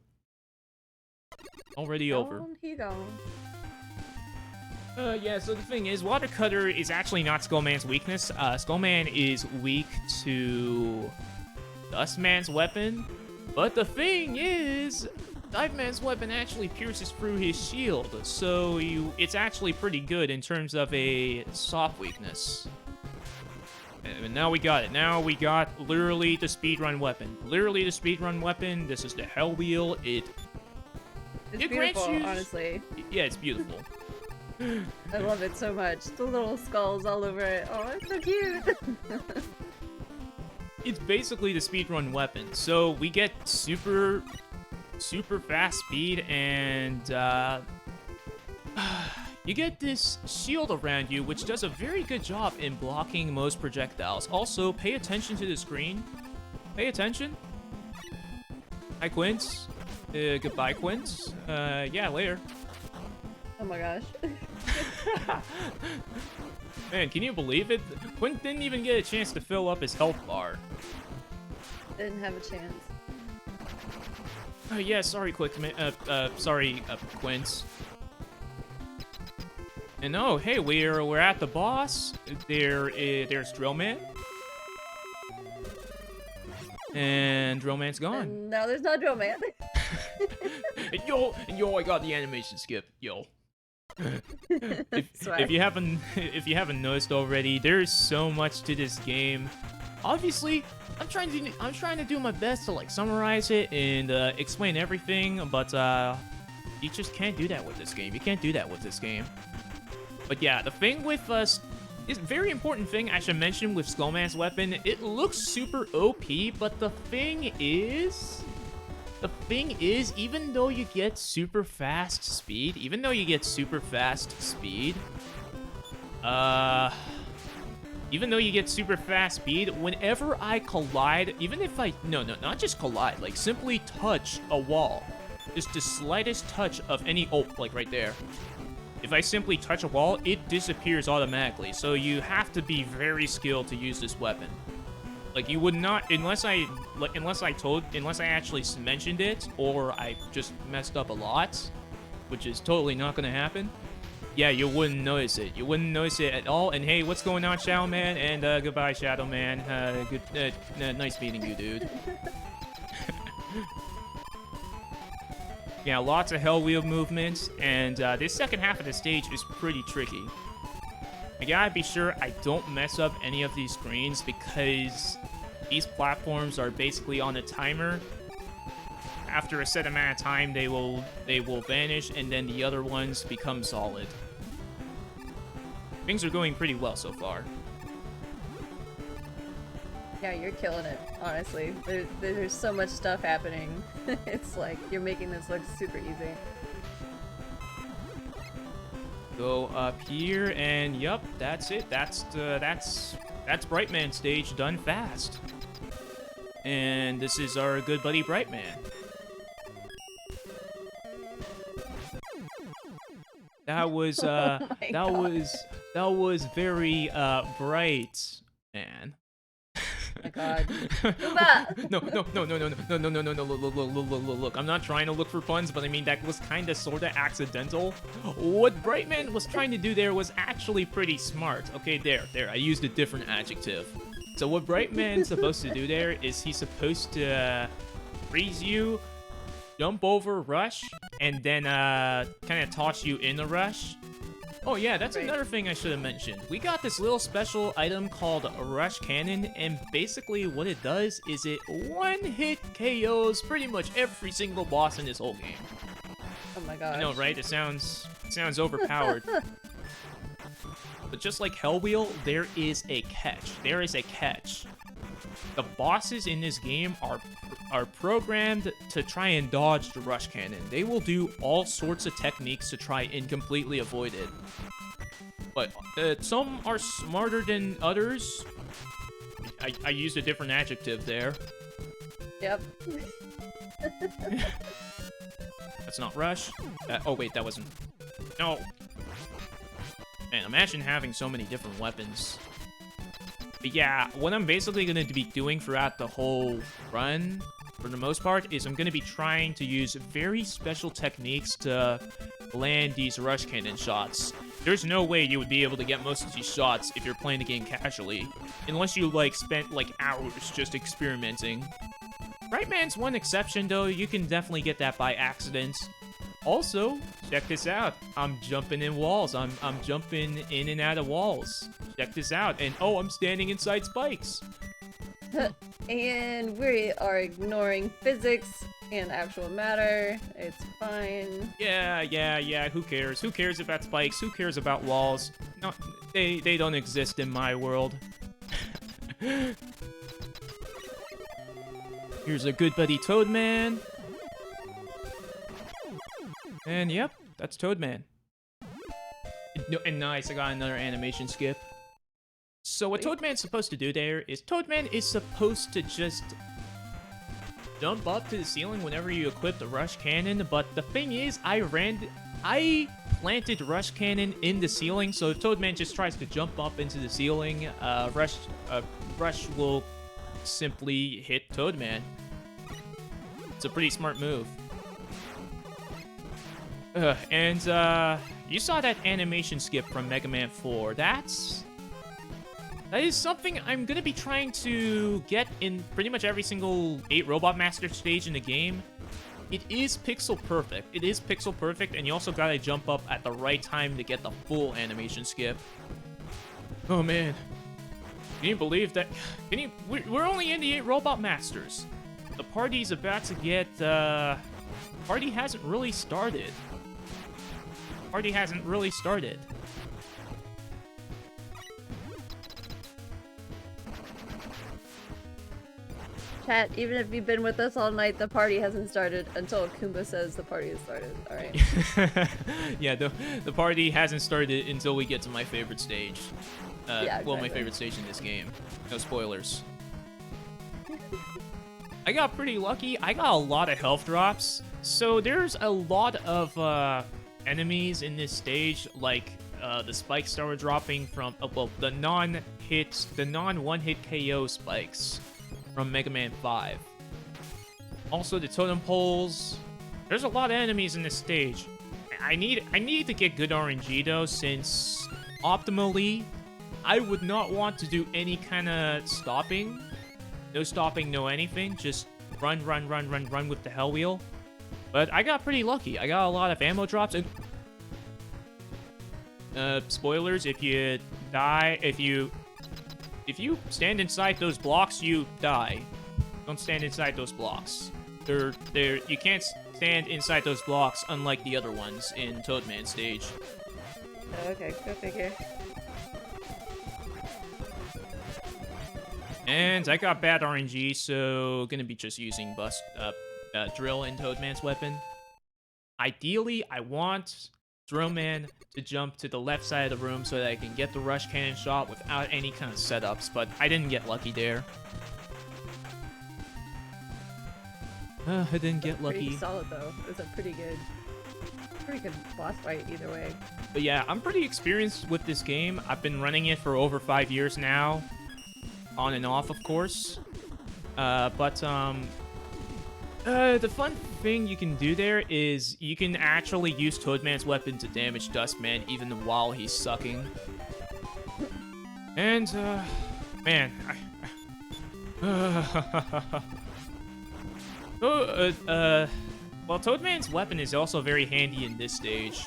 Already over. Down he gone. Yeah, so the thing is, Water Cutter is actually not Skullman's weakness. Skullman is weak to Dustman's weapon. But the thing is, Diveman's weapon actually pierces through his shield, so it's actually pretty good in terms of a soft weakness. And now we got it. Now we got literally the speedrun weapon. Literally the speedrun weapon. This is the Hell Wheel. It's beautiful, honestly. Yeah, it's beautiful. I love it so much. The little skulls all over it. Oh, it's so cute. It's basically the speedrun weapon. So we get super fast speed, and you get this shield around you, which does a very good job in blocking most projectiles. Also, pay attention to the screen. Pay attention. Hi, Quince. Goodbye, Quince. Yeah, later. Oh my gosh. Man, can you believe it? Quint didn't even get a chance to fill up his health bar. Didn't have a chance. Oh yeah, sorry, Quince. And oh, hey, we're at the boss. There's Drillman. And Drillman's gone. And now there's no Drillman. Yo, I got the animation skip. Yo. if you haven't noticed already, there's so much to this game. Obviously, I'm trying to do my best to like summarize it and explain everything, but you just can't do that with this game. You can't do that with this game. But yeah, the thing with this very important thing I should mention with Skullman's weapon, it looks super OP, but the thing is, even though you get super fast speed, whenever I collide, not just collide, like simply touch a wall, just the slightest touch of any, like right there. If I simply touch a wall, it disappears automatically, so you have to be very skilled to use this weapon. Like, you would not, unless I actually mentioned it, or I just messed up a lot, which is totally not gonna happen. Yeah, you wouldn't notice it. You wouldn't notice it at all. And hey, what's going on, Shadow Man? And goodbye, Shadow Man. Nice meeting you, dude. Yeah, lots of Hell Wheel movements, and this second half of the stage is pretty tricky. I gotta be sure I don't mess up any of these screens because these platforms are basically on a timer. After a set amount of time, they will vanish, and then the other ones become solid. Things are going pretty well so far. Yeah, you're killing it, honestly. There's so much stuff happening. It's like, you're making this look super easy. Go up here, and yup, that's it. That's Brightman stage done fast. And this is our good buddy Brightman. That was That was very bright, man. My God. Goomba! No, no, no, no, no, no, no, no, no, no, look. I'm not trying to look for puns, but I mean, that was kind of sort of accidental. What Brightman was trying to do there was actually pretty smart. Okay, there, I used a different adjective. So what Brightman's supposed to do there is he's supposed to freeze you, jump over, rush, and then kind of toss you in a rush. Oh yeah, that's another thing I should have mentioned. We got this little special item called a Rush Cannon, and basically what it does is it one-hit KOs pretty much every single boss in this whole game. Oh my gosh. I know, right? It sounds overpowered. But just like Hellwheel, there is a catch. There is a catch. The bosses in this game are programmed to try and dodge the Rush Cannon. They will do all sorts of techniques to try and completely avoid it. But some are smarter than others. I used a different adjective there. Yep. That's not Rush. Oh wait, that wasn't... No. Man, imagine having so many different weapons. But yeah, what I'm basically going to be doing throughout the whole run, for the most part, is I'm going to be trying to use very special techniques to land these Rush Cannon shots. There's no way you would be able to get most of these shots if you're playing the game casually, unless you, like, spent, like, hours just experimenting. Brightman's one exception, though. You can definitely get that by accident. Also, check this out. I'm jumping in walls. I'm jumping in and out of walls. Check this out. And oh, I'm standing inside spikes. And we are ignoring physics and actual matter. It's fine. Yeah. Who cares? Who cares about spikes? Who cares about walls? No, they don't exist in my world. Here's a good buddy Toadman. And yep, that's Toadman. And nice, I got another animation skip. So what Toadman's supposed to do there is Toadman is supposed to just jump up to the ceiling whenever you equip the Rush Cannon, but the thing is, I planted Rush Cannon in the ceiling, so if Toadman just tries to jump up into the ceiling, Rush will simply hit Toadman. It's a pretty smart move. You saw that animation skip from Mega Man 4. That is something I'm gonna be trying to get in pretty much every single 8 Robot Master stage in the game. It is pixel perfect. It is pixel perfect, and you also gotta jump up at the right time to get the full animation skip. Oh man. Can you believe that? We're only in the 8 Robot Masters. The party's about to get, party hasn't really started. Party hasn't really started. Chat, even if you've been with us all night, the party hasn't started until Kumba says the party has started. Alright. Yeah, the party hasn't started until we get to my favorite stage. Yeah, exactly. Well, my favorite stage in this game. No spoilers. I got pretty lucky. I got a lot of health drops. So there's a lot of enemies in this stage, like the spikes started dropping from, the non-one-hit KO spikes from Mega Man 5. Also, the totem poles. There's a lot of enemies in this stage. I need to get good RNG though, since optimally, I would not want to do any kind of stopping. No stopping, no anything. Just run with the Hell Wheel. But I got pretty lucky. I got a lot of ammo drops. And spoilers: if you die, if you stand inside those blocks, you die. Don't stand inside those blocks. You can't stand inside those blocks, unlike the other ones in Toadman stage. Okay, go figure. And I got bad RNG, so gonna be just using Drill in Toadman's weapon. Ideally, I want Drillman to jump to the left side of the room so that I can get the Rush Cannon shot without any kind of setups, but I didn't get lucky there. I didn't get lucky. Pretty solid though. It was a pretty good. Pretty good boss fight either way. But yeah, I'm pretty experienced with this game. I've been running it for over 5 years now. On and off, of course. The fun thing you can do there is you can actually use Toadman's weapon to damage Dustman even while he's sucking. And, man, well, Toadman's weapon is also very handy in this stage.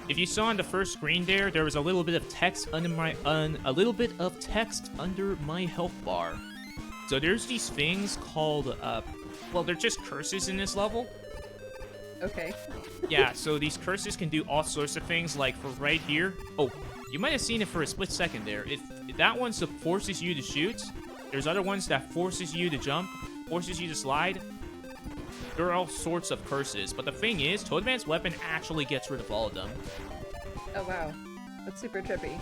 If you saw on the first screen there was a little bit of text under my health bar. So there's these things called well, they're just curses in this level. Okay. Yeah, so these curses can do all sorts of things, like for right here. Oh, you might have seen it for a split second there. If that one forces you to shoot, there's other ones that forces you to jump, forces you to slide. There are all sorts of curses, but the thing is, Toadman's weapon actually gets rid of all of them. Oh wow, that's super trippy.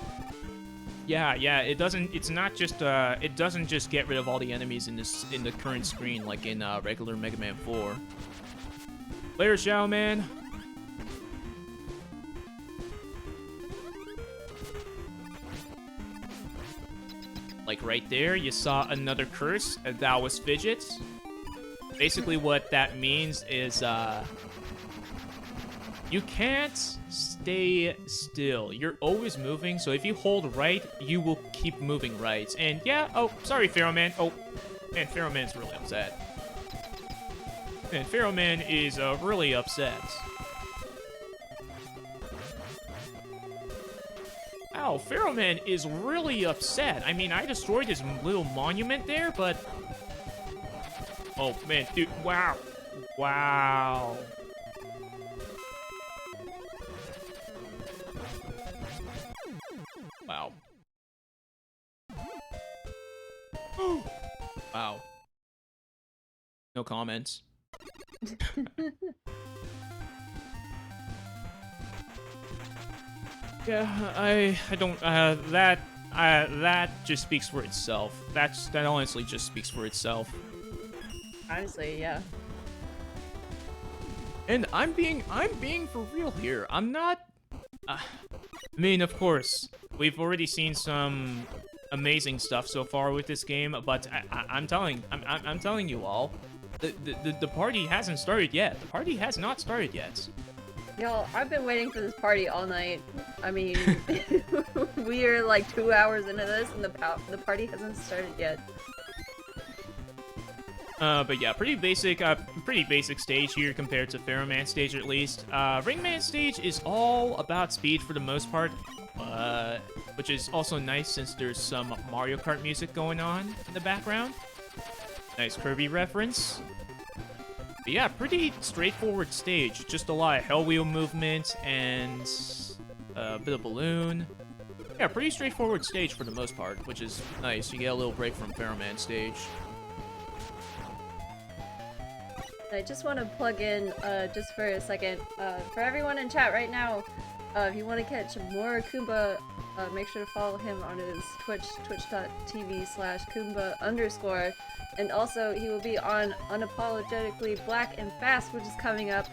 Yeah, it doesn't. It's not just. It doesn't just get rid of all the enemies in the current screen like in regular Mega Man 4. Later, Xiao Man. Like right there, you saw another curse, and that was Fidget. Basically, what that means is, you can't stay still. You're always moving, so if you hold right, you will keep moving right. And yeah, oh, sorry, Pharaoh Man. Oh, man, Pharaoh Man's really upset. Man, Pharaoh Man is really upset. Ow, Pharaoh Man is really upset. I mean, I destroyed his little monument there, but... Oh, man, dude, wow. Wow. Wow. Wow. No comments. Yeah, I don't, that just speaks for itself. That honestly just speaks for itself. Honestly, yeah. And I'm being for real here. I'm not, I mean, of course, we've already seen some amazing stuff so far with this game, but I'm telling you all, the party hasn't started yet. The party has not started yet. Y'all, I've been waiting for this party all night. I mean, we are like 2 hours into this, and the party hasn't started yet. But yeah, pretty basic stage here compared to Pharaoh Man stage at least. Ringman stage is all about speed for the most part, which is also nice since there's some Mario Kart music going on in the background. Nice Kirby reference. But yeah, pretty straightforward stage. Just a lot of Hell Wheel movement and a bit of balloon. Yeah, pretty straightforward stage for the most part, which is nice. You get a little break from Pharaoh Man stage. I just want to plug in, just for a second, for everyone in chat right now, if you want to catch more Kumba, make sure to follow him on his Twitch, twitch.tv/Kumba_. And also, he will be on Unapologetically Black and Fast, which is coming up.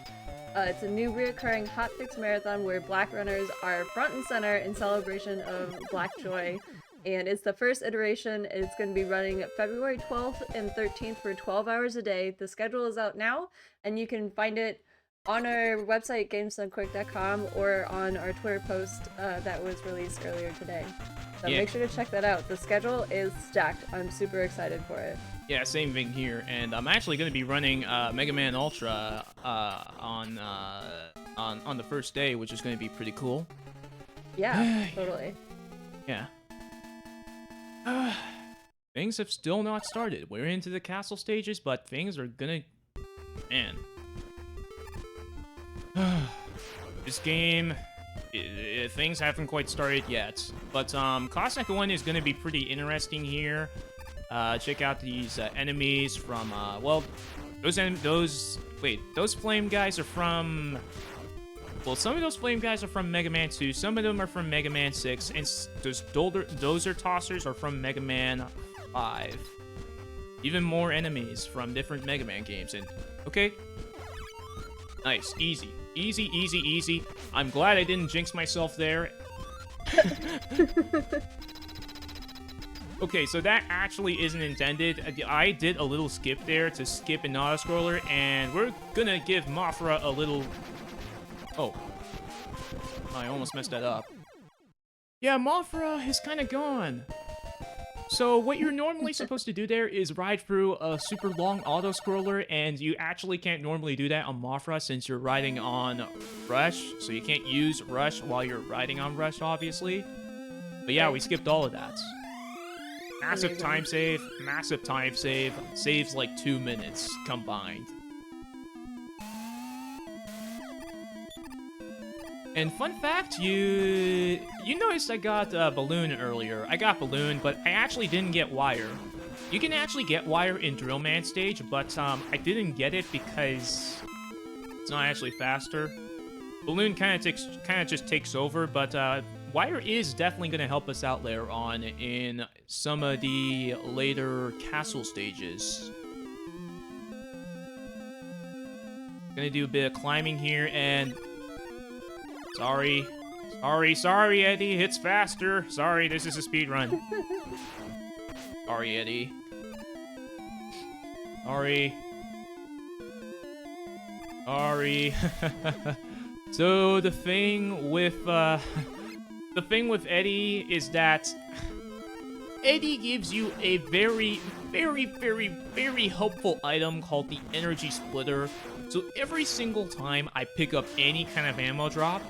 It's a new reoccurring hotfix marathon where black runners are front and center in celebration of Black Joy. And it's the first iteration. It's going to be running February 12th and 13th for 12 hours a day. The schedule is out now, and you can find it on our website, gamesdonequick.com, or on our Twitter post that was released earlier today. So yeah, make sure to check that out. The schedule is stacked. I'm super excited for it. Yeah, same thing here, and I'm actually going to be running Mega Man Ultra on the first day, which is going to be pretty cool. Yeah, totally. Yeah. Things have still not started. We're into the castle stages, but things are gonna... Man. This game... things haven't quite started yet. But, Cossack 1 is gonna be pretty interesting here. Check out these enemies from, well, those flame guys are from... Well, some of those flame guys are from Mega Man 2, some of them are from Mega Man 6, and those dozer tossers are from Mega Man 5. Even more enemies from different Mega Man games, and, okay. Nice. Easy. Easy, easy, easy. I'm glad I didn't jinx myself there. Okay, so that actually isn't intended. I did a little skip there to skip an auto-scroller, and we're gonna give Mothra a little... Oh. I almost messed that up. Yeah, Mothra is kind of gone. So what you're normally supposed to do there is ride through a super long auto-scroller, and you actually can't normally do that on Mothra since you're riding on Rush, so you can't use Rush while you're riding on Rush, obviously. But yeah, we skipped all of that. Massive time save, saves like 2 minutes combined. And fun fact, you noticed I got Balloon earlier. I got Balloon, but I actually didn't get Wire. You can actually get Wire in Drillman stage, but I didn't get it because it's not actually faster. Balloon kind of just takes over, but Wire is definitely going to help us out later on in some of the later castle stages. Gonna do a bit of climbing here, and... Sorry, Eddie, it's faster. Sorry, this is a speed run. Sorry, Eddie. Sorry. So the thing with Eddie is that Eddie gives you a very, very, very, very helpful item called the Energy Splitter. So every single time I pick up any kind of ammo drop,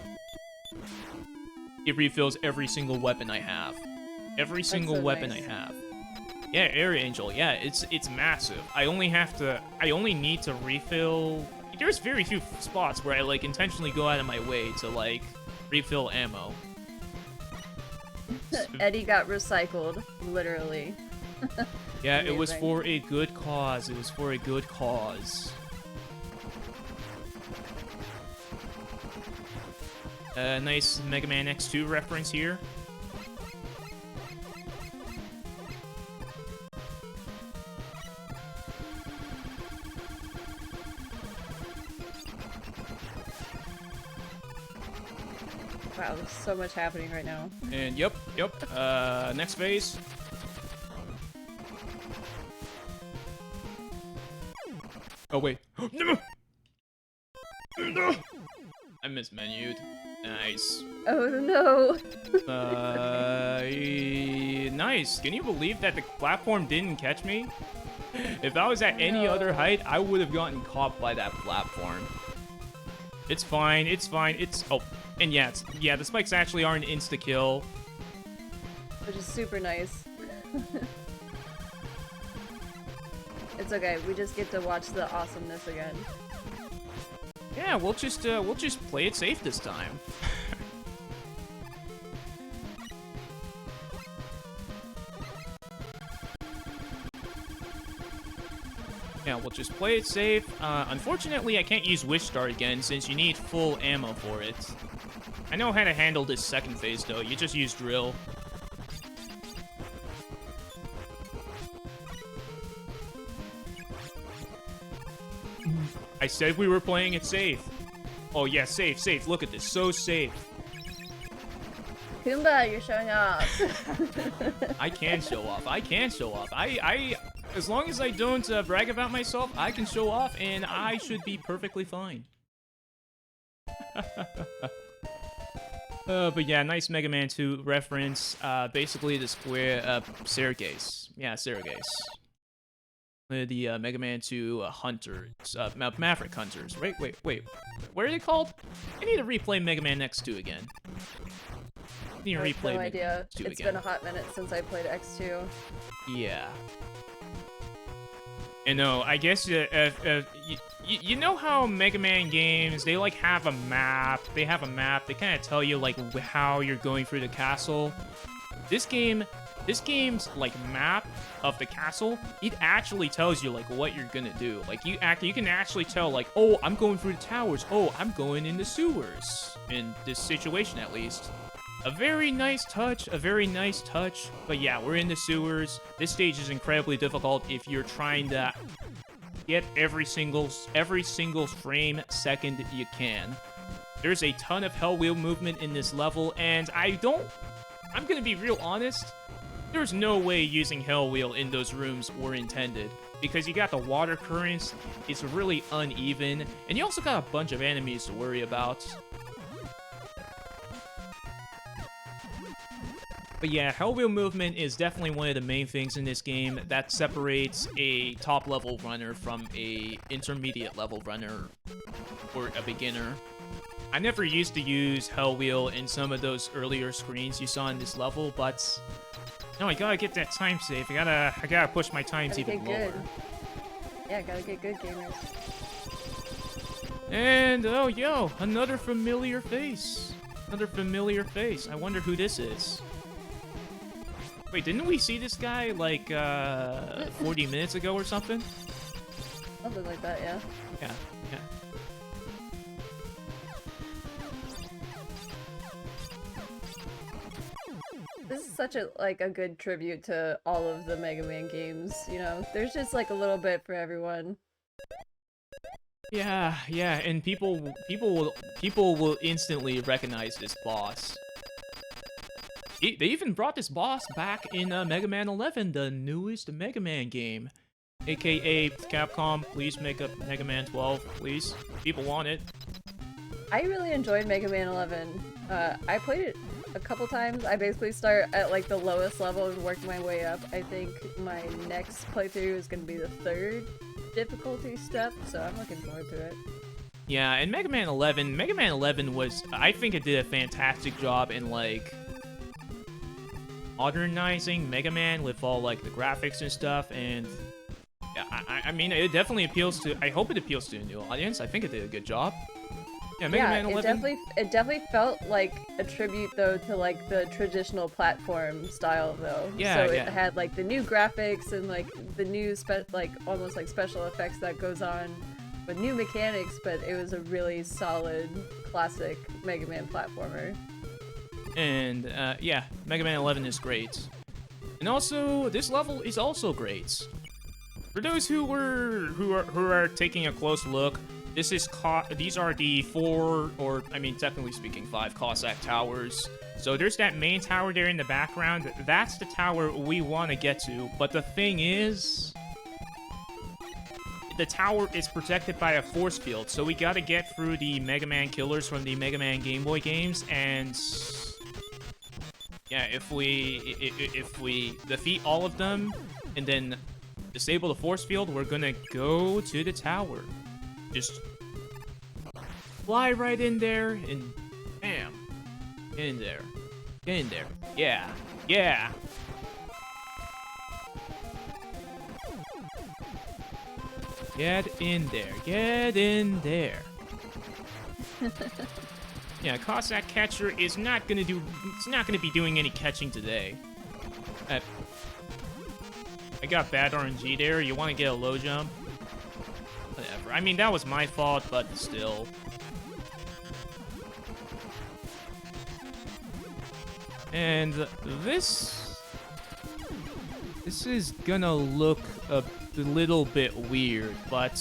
it refills every single weapon I have. Every single weapon I have. Yeah, AirAngel. Yeah, it's massive. I only need to refill. There's very few spots where I like intentionally go out of my way to like refill ammo. Eddie got recycled, literally. Yeah, it was for a good cause. It was for a good cause. Nice Mega Man X2 reference here. Wow, there's so much happening right now. And yep. Next phase. Oh wait. No! I mismenued. Nice. Oh no. Nice. Can you believe that the platform didn't catch me? If I was at any other height, I would have gotten caught by that platform. It's fine. Oh, and yeah, the spikes actually are an insta-kill. Which is super nice. It's okay, we just get to watch the awesomeness again. Yeah, we'll just play it safe this time. Yeah, we'll just play it safe. Unfortunately, I can't use Wish Star again since you need full ammo for it. I know how to handle this second phase though. You just use Drill. I said we were playing it safe. Oh yeah, safe. Look at this, so safe. Kumba, you're showing off. I can show off. I as long as I don't brag about myself, I can show off, and I should be perfectly fine. But yeah, nice Mega Man 2 reference. Basically the square, Sergase. Yeah, Sergase. The Mega Man 2 Hunters, Maverick Hunters. Wait. What are they called? I need to replay Mega Man X2 again. I need to replay no Mega idea. Man X2 It's again. been a hot minute since I played X2. Yeah. And no, I guess you know how Mega Man games, they like have a map. They have a map. They kind of tell you like how you're going through the castle. This game's like map of the castle, it actually tells you like what you're gonna do. Like you can actually tell like, oh, I'm going through the towers. Oh, I'm going in the sewers. In this situation, at least. A very nice touch. But yeah, we're in the sewers. This stage is incredibly difficult if you're trying to get every single frame second you can. There's a ton of Hell Wheel movement in this level, and I'm gonna be real honest, there's no way using Hell Wheel in those rooms were intended, because you got the water currents, it's really uneven, and you also got a bunch of enemies to worry about. But yeah, Hell Wheel movement is definitely one of the main things in this game that separates a top-level runner from a intermediate-level runner or a beginner. I never used to use Hell Wheel in some of those earlier screens you saw in this level, but no, I gotta get that time save. I gotta push my times even lower. Good. Yeah, gotta get good, gamers. And oh, yo, another familiar face. Another familiar face. I wonder who this is. Wait, didn't we see this guy like 40 minutes ago or something? Something like that, yeah. Yeah. This is such a good tribute to all of the Mega Man games, you know? There's just like a little bit for everyone. Yeah, and people will instantly recognize this boss. They even brought this boss back in Mega Man 11, the newest Mega Man game. AKA Capcom, please make a Mega Man 12, please. People want it. I really enjoyed Mega Man 11. I played it a couple times. I basically start at like the lowest level and work my way up. I think my next playthrough is going to be the 3rd difficulty step, so I'm looking forward to it. Yeah, and Mega Man 11 was, I think it did a fantastic job in like modernizing Mega Man with all like the graphics and stuff, and yeah, I mean, it definitely appeals to, I hope it appeals to a new audience. I think it did a good job. Yeah, Mega Man 11. It definitely felt like a tribute though to like the traditional platform style though. Yeah, so it had like the new graphics and like the new almost like special effects that goes on with new mechanics, but it was a really solid classic Mega Man platformer. And yeah, Mega Man 11 is great. And also, this level is also great. For those who are taking a close look, these are the 4, or I mean, technically speaking, 5 Cossack towers. So there's that main tower there in the background. That's the tower we want to get to. But the thing is, the tower is protected by a force field. So we got to get through the Mega Man killers from the Mega Man Game Boy games, and yeah, if we defeat all of them and then disable the force field, we're gonna go to the tower. Just fly right in there and bam. Get in there. Get in there. Yeah. Yeah. Get in there. Get in there. Yeah, Cossack Catcher is not gonna be doing any catching today. I got bad RNG there. You want to get a low jump? Whatever. I mean, that was my fault, but still. And this is gonna look a little bit weird, but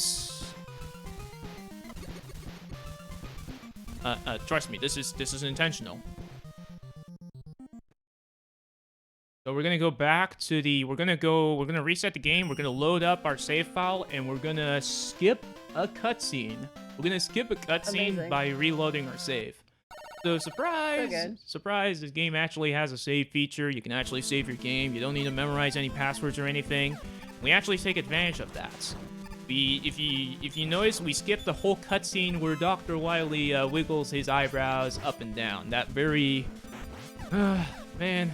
trust me, this is intentional. So we're gonna go back to we're gonna reset the game, we're gonna load up our save file, and we're gonna skip a cutscene. We're gonna skip a cutscene by reloading our save. So surprise, this game actually has a save feature. You can actually save your game. You don't need to memorize any passwords or anything. We actually take advantage of that. If you notice, we skipped the whole cutscene where Dr. Wily wiggles his eyebrows up and down. That very, man,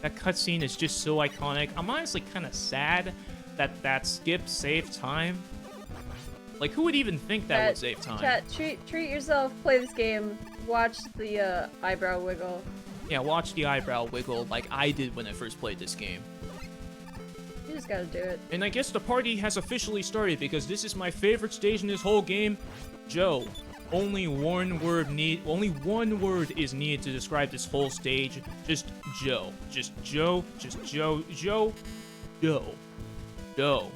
that cutscene is just so iconic. I'm honestly kind of sad that skip saved time. Like, who would even think that would save time? Chat, treat yourself, play this game, watch the eyebrow wiggle. Yeah, watch the eyebrow wiggle like I did when I first played this game. You just gotta do it. And I guess the party has officially started because this is my favorite stage in this whole game. Joe. Only one word is needed to describe this whole stage. Just Joe. Just Joe. Just Joe. Joe. Joe. Joe.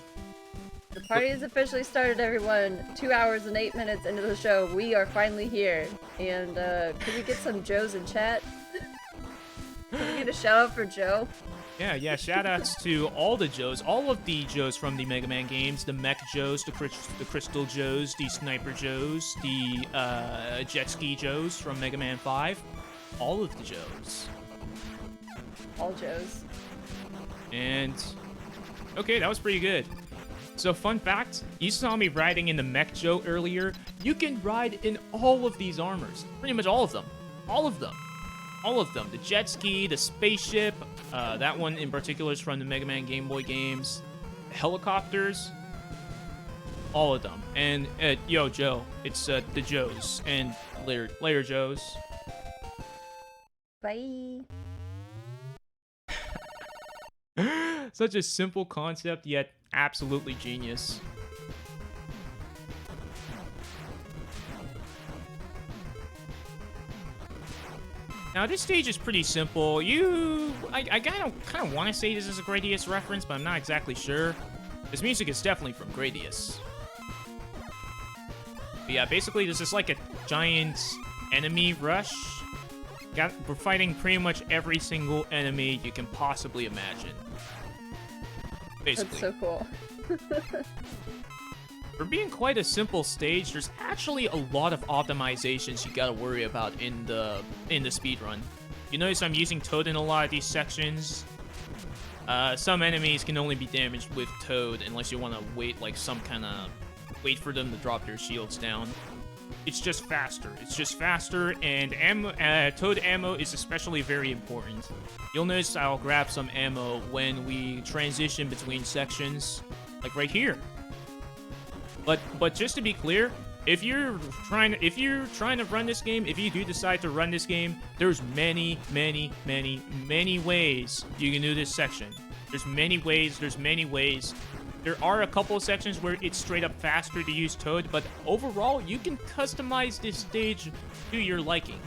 The party has officially started, everyone. 2 hours and 8 minutes into the show, we are finally here. And, could we get some Joes in chat? Can we get a shout out for Joe? Yeah, shoutouts to all the Joes, all of the Joes from the Mega Man games, the Mech Joes, the Crystal Joes, the Sniper Joes, the Jet Ski Joes from Mega Man 5, all of the Joes. All Joes. And, okay, that was pretty good. So, fun fact, you saw me riding in the Mech Joe earlier. You can ride in all of these armors. Pretty much all of them. All of them. All of them. The jet ski, the spaceship, that one in particular is from the Mega Man Game Boy games. Helicopters. All of them. And, yo, Joe, it's the Joes and later Joes. Bye. Such a simple concept, yet absolutely genius. Now, this stage is pretty simple. I kind of want to say this is a Gradius reference, but I'm not exactly sure. This music is definitely from Gradius. But yeah, basically, this is like a giant enemy rush. We're fighting pretty much every single enemy you can possibly imagine. Basically. That's so cool. For being quite a simple stage, there's actually a lot of optimizations you gotta worry about in the speedrun. You notice I'm using Toad in a lot of these sections. Some enemies can only be damaged with Toad unless you want to wait wait for them to drop their shields down. It's just faster. It's just faster, and Toad ammo is especially very important. You'll notice I'll grab some ammo when we transition between sections, like right here. But just to be clear, if you're trying to run this game, if you do decide to run this game, there's many ways you can do this section. There's many ways. There are a couple of sections where it's straight up faster to use Toad, but overall, you can customize this stage to your liking.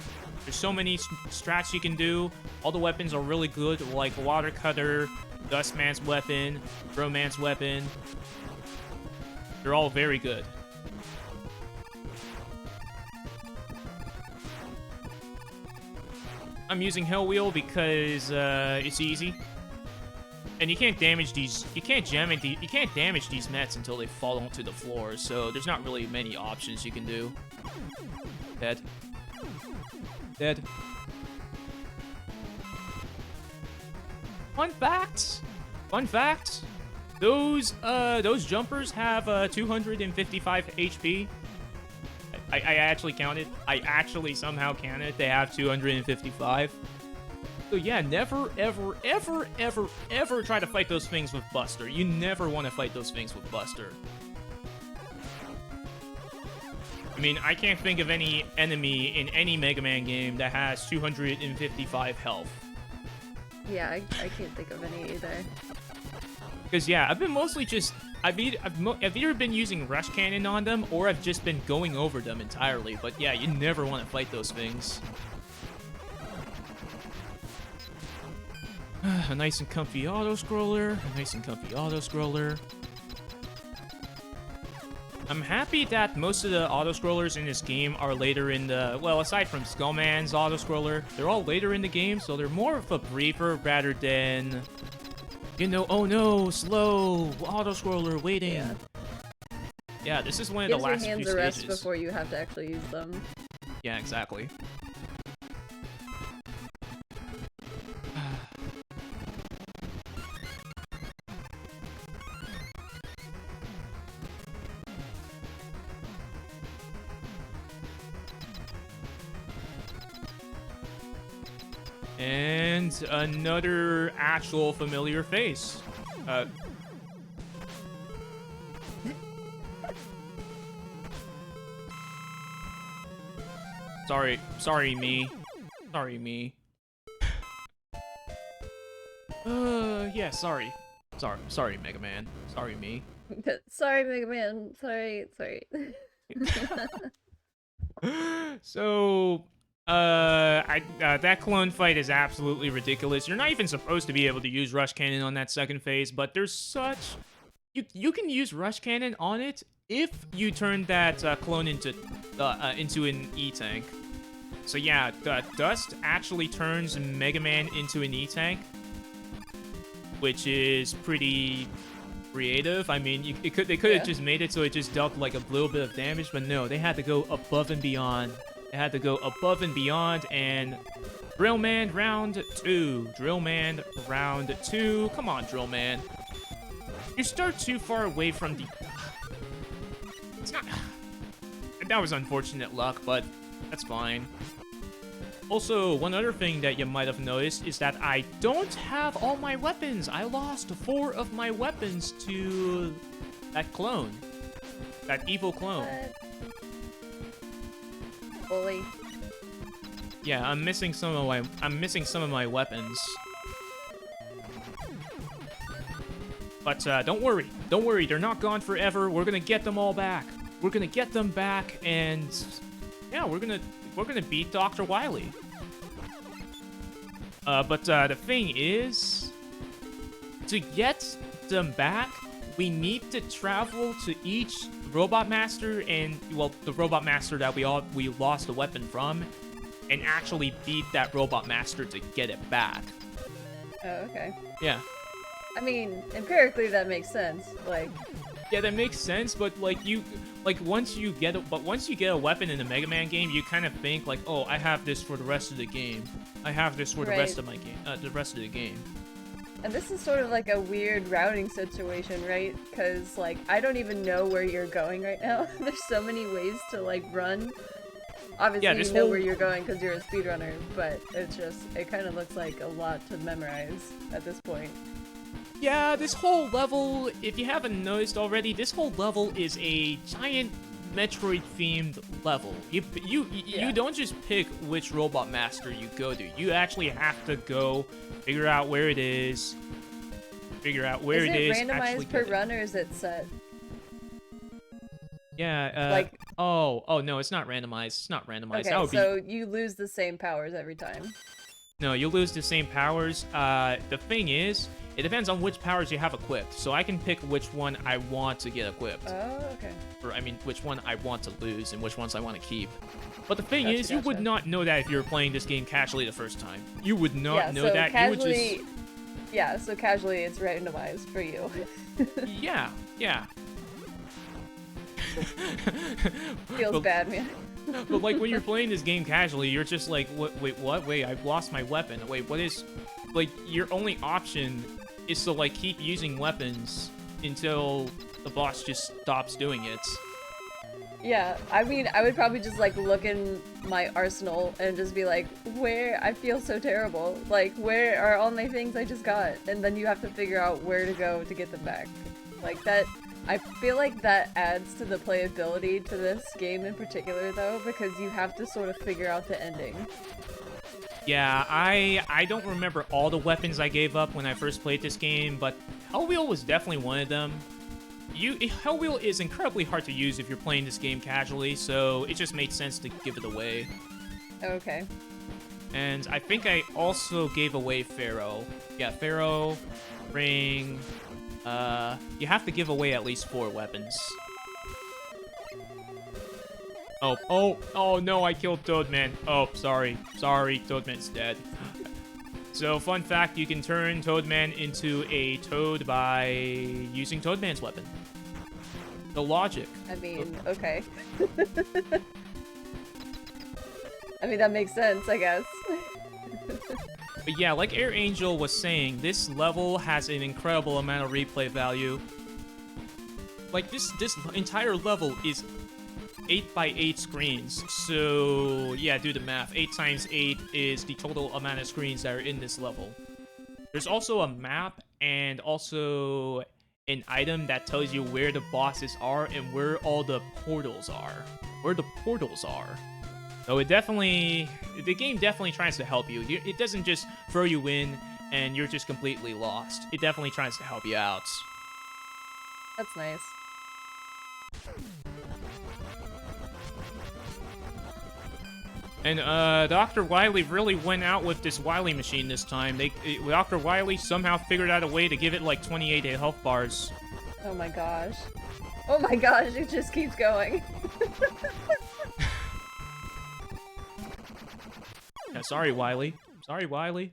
There's so many strats you can do. All the weapons are really good, like Water Cutter, Dustman's weapon, Broman's weapon. They're all very good. I'm using Hell Wheel because it's easy. And you can't damage these. You can't damage these mets until they fall onto the floor. So there's not really many options you can do. Dead. Fun fact. Those jumpers have 255 HP. I actually counted. I actually somehow counted. They have 255. So yeah, never, ever try to fight those things with Buster. You never want to fight those things with Buster. I mean, I can't think of any enemy in any Mega Man game that has 255 health. Yeah, I can't think of any either. Because yeah, I've been mostly just... I've either been using Rush Cannon on them, or I've just been going over them entirely. But yeah, you never want to fight those things. A nice and comfy auto-scroller. I'm happy that most of the auto-scrollers in this game are later in the... Well, aside from Skullman's auto-scroller, they're all later in the game, so they're more of a briefer rather than... You know, oh no, slow, auto-scroller, waiting. Yeah, this is one of the last few stages. Gives your hands a rest before you have to actually use them. Yeah, exactly. And another actual familiar face. Sorry me. Yeah, sorry, Mega Man. Sorry me. Sorry, Mega Man. Sorry. So, that clone fight is absolutely ridiculous. You're not even supposed to be able to use Rush Cannon on that second phase, but there's such You can use Rush Cannon on it if you turn that clone into an E-Tank. So yeah, the Dust actually turns Mega Man into an E-Tank, which is pretty creative. I mean, they could have just made it so it just dealt like a little bit of damage, but no, they had to go above and beyond. They had to go above and beyond, and Drillman round 2. Drillman round 2. Come on, Drillman. You start too far away from the... It's not... That was unfortunate luck, but that's fine. Also, one other thing that you might have noticed is that I don't have all my weapons. I lost 4 of my weapons to that clone. That evil clone. Bully. Yeah, I'm missing some of my weapons. But don't worry, they're not gone forever. We're gonna get them all back. We're gonna get them back, and yeah, we're gonna beat Dr. Wily. But the thing is, to get them back, we need to travel to each Robot Master and, well, the Robot Master that we lost the weapon from, and actually beat that Robot Master to get it back. Oh, okay. Yeah. I mean, empirically that makes sense. Like, yeah, that makes sense, but once you get a weapon in a Mega Man game, you kind of think like, oh, I have this for the rest of the game. I have this for the rest of my game. The rest of the game. And this is sort of like a weird routing situation, right? Because like I don't even know where you're going right now. There's so many ways to like run. Obviously, yeah, you know where you're going because you're a speedrunner, but it kind of looks like a lot to memorize at this point. Yeah, this whole level, if you haven't noticed already, this whole level is a giant Metroid-themed level. You don't just pick which Robot Master you go to. You actually have to go figure out where it is. Figure out where it is. Is it randomized per run, or is it set? Yeah. Oh no, it's not randomized. It's not randomized. Okay, so you lose the same powers every time. No, you lose the same powers. The thing is, it depends on which powers you have equipped. So I can pick which one I want to get equipped. Oh, okay. Or, I mean, which one I want to lose and which ones I want to keep. But the thing is, you would not know that if you were playing this game casually the first time. You would not know that. Casually, you would just... Yeah, so casually it's randomized for you. Yeah. Feels bad, man. But like when you're playing this game casually, you're just like, wait, what? Wait, I've lost my weapon. Wait, what is... Like, your only option is to like keep using weapons until the boss just stops doing it. Yeah, I mean, I would probably just like look in my arsenal and just be like, I feel so terrible. Like, where are all my things I just got? And then you have to figure out where to go to get them back. Like that, I feel like that adds to the playability to this game in particular though, because you have to sort of figure out the ending. Yeah, I don't remember all the weapons I gave up when I first played this game, but Hellwheel was definitely one of them. Hellwheel is incredibly hard to use if you're playing this game casually, so it just made sense to give it away. Okay. And I think I also gave away Pharaoh. Yeah, Pharaoh, Ring. You have to give away at least 4 weapons. Oh no, I killed Toadman. Oh, sorry, Toadman's dead. So, fun fact, you can turn Toadman into a toad by using Toadman's weapon. The logic. I mean, okay. I mean, that makes sense, I guess. But yeah, like AirAngel was saying, this level has an incredible amount of replay value. Like, this entire level is 8x8 screens, so yeah, do the math. 8 times 8 is the total amount of screens that are in this level. There's also a map and also an item that tells you where the bosses are and where all the portals are. So the game definitely tries to help you. It doesn't just throw you in and you're just completely lost. It definitely tries to help you out. That's nice. And Dr. Wily really went out with this Wily machine this time. Dr. Wily somehow figured out a way to give it like 28 health bars. Oh my gosh. Oh my gosh, it just keeps going. Yeah, sorry, Wily. Sorry, Wily.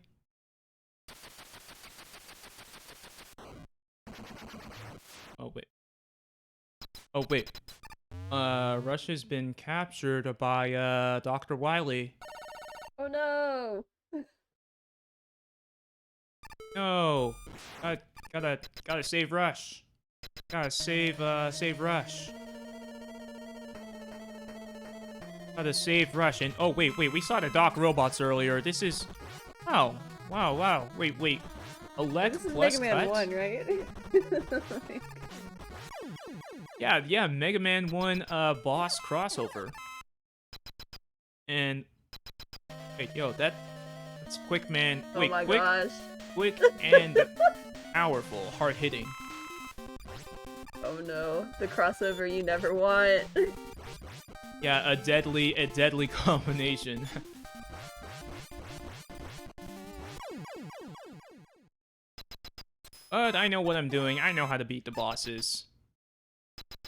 Oh, wait. Oh, wait. Rush has been captured by, Dr. Wily. Oh no! No! Gotta save Rush. Gotta save Rush. Gotta save Rush. And, oh, wait, we saw the Doc robots earlier. This is... Oh, wow. Wait. A leg This is plus Mega Man cut? 1, right? Yeah, Mega Man 1 boss crossover. And wait, yo, that's quick, man. Wait, oh my quick, gosh. quick and powerful, hard hitting. Oh no, the crossover you never want. Yeah, a deadly combination. But I know what I'm doing. I know how to beat the bosses.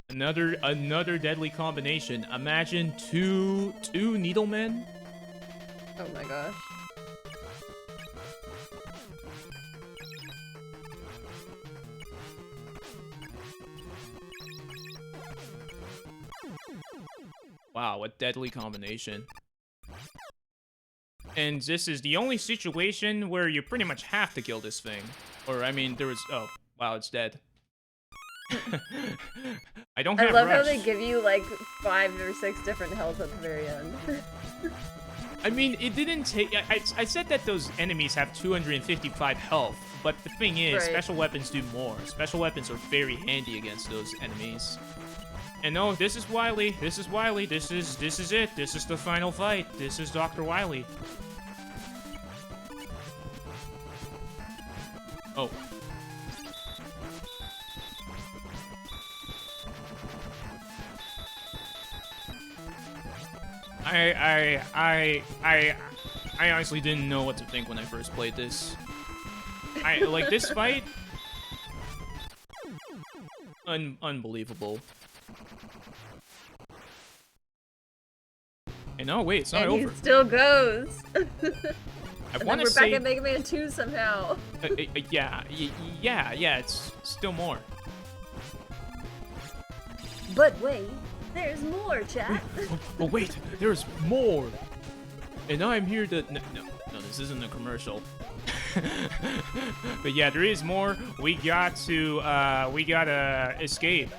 Another deadly combination. Imagine two Needlemen. Oh my gosh. Wow, a deadly combination. And this is the only situation where you pretty much have to kill this thing. Or, I mean, there was... Oh, wow, it's dead. I don't have I love rush. how they give you like 5 or 6 different health at the very end. I mean, it didn't take... I said that those enemies have 255 health, but the thing is, Right. special weapons do more. Special weapons are very handy against those enemies. And no, this is Wily. This is Wily. This is it. This is the final fight. This is Dr. Wily. Oh. I honestly didn't know what to think when I first played this. Like this fight, unbelievable. And oh wait, it's not and over. he still goes. I And then want to we're say, back at Mega Man 2 somehow. yeah, it's still more. But wait, there's more, chat. Oh wait, there's more. And I'm here to no, this isn't a commercial. But yeah, there is more. We gotta escape.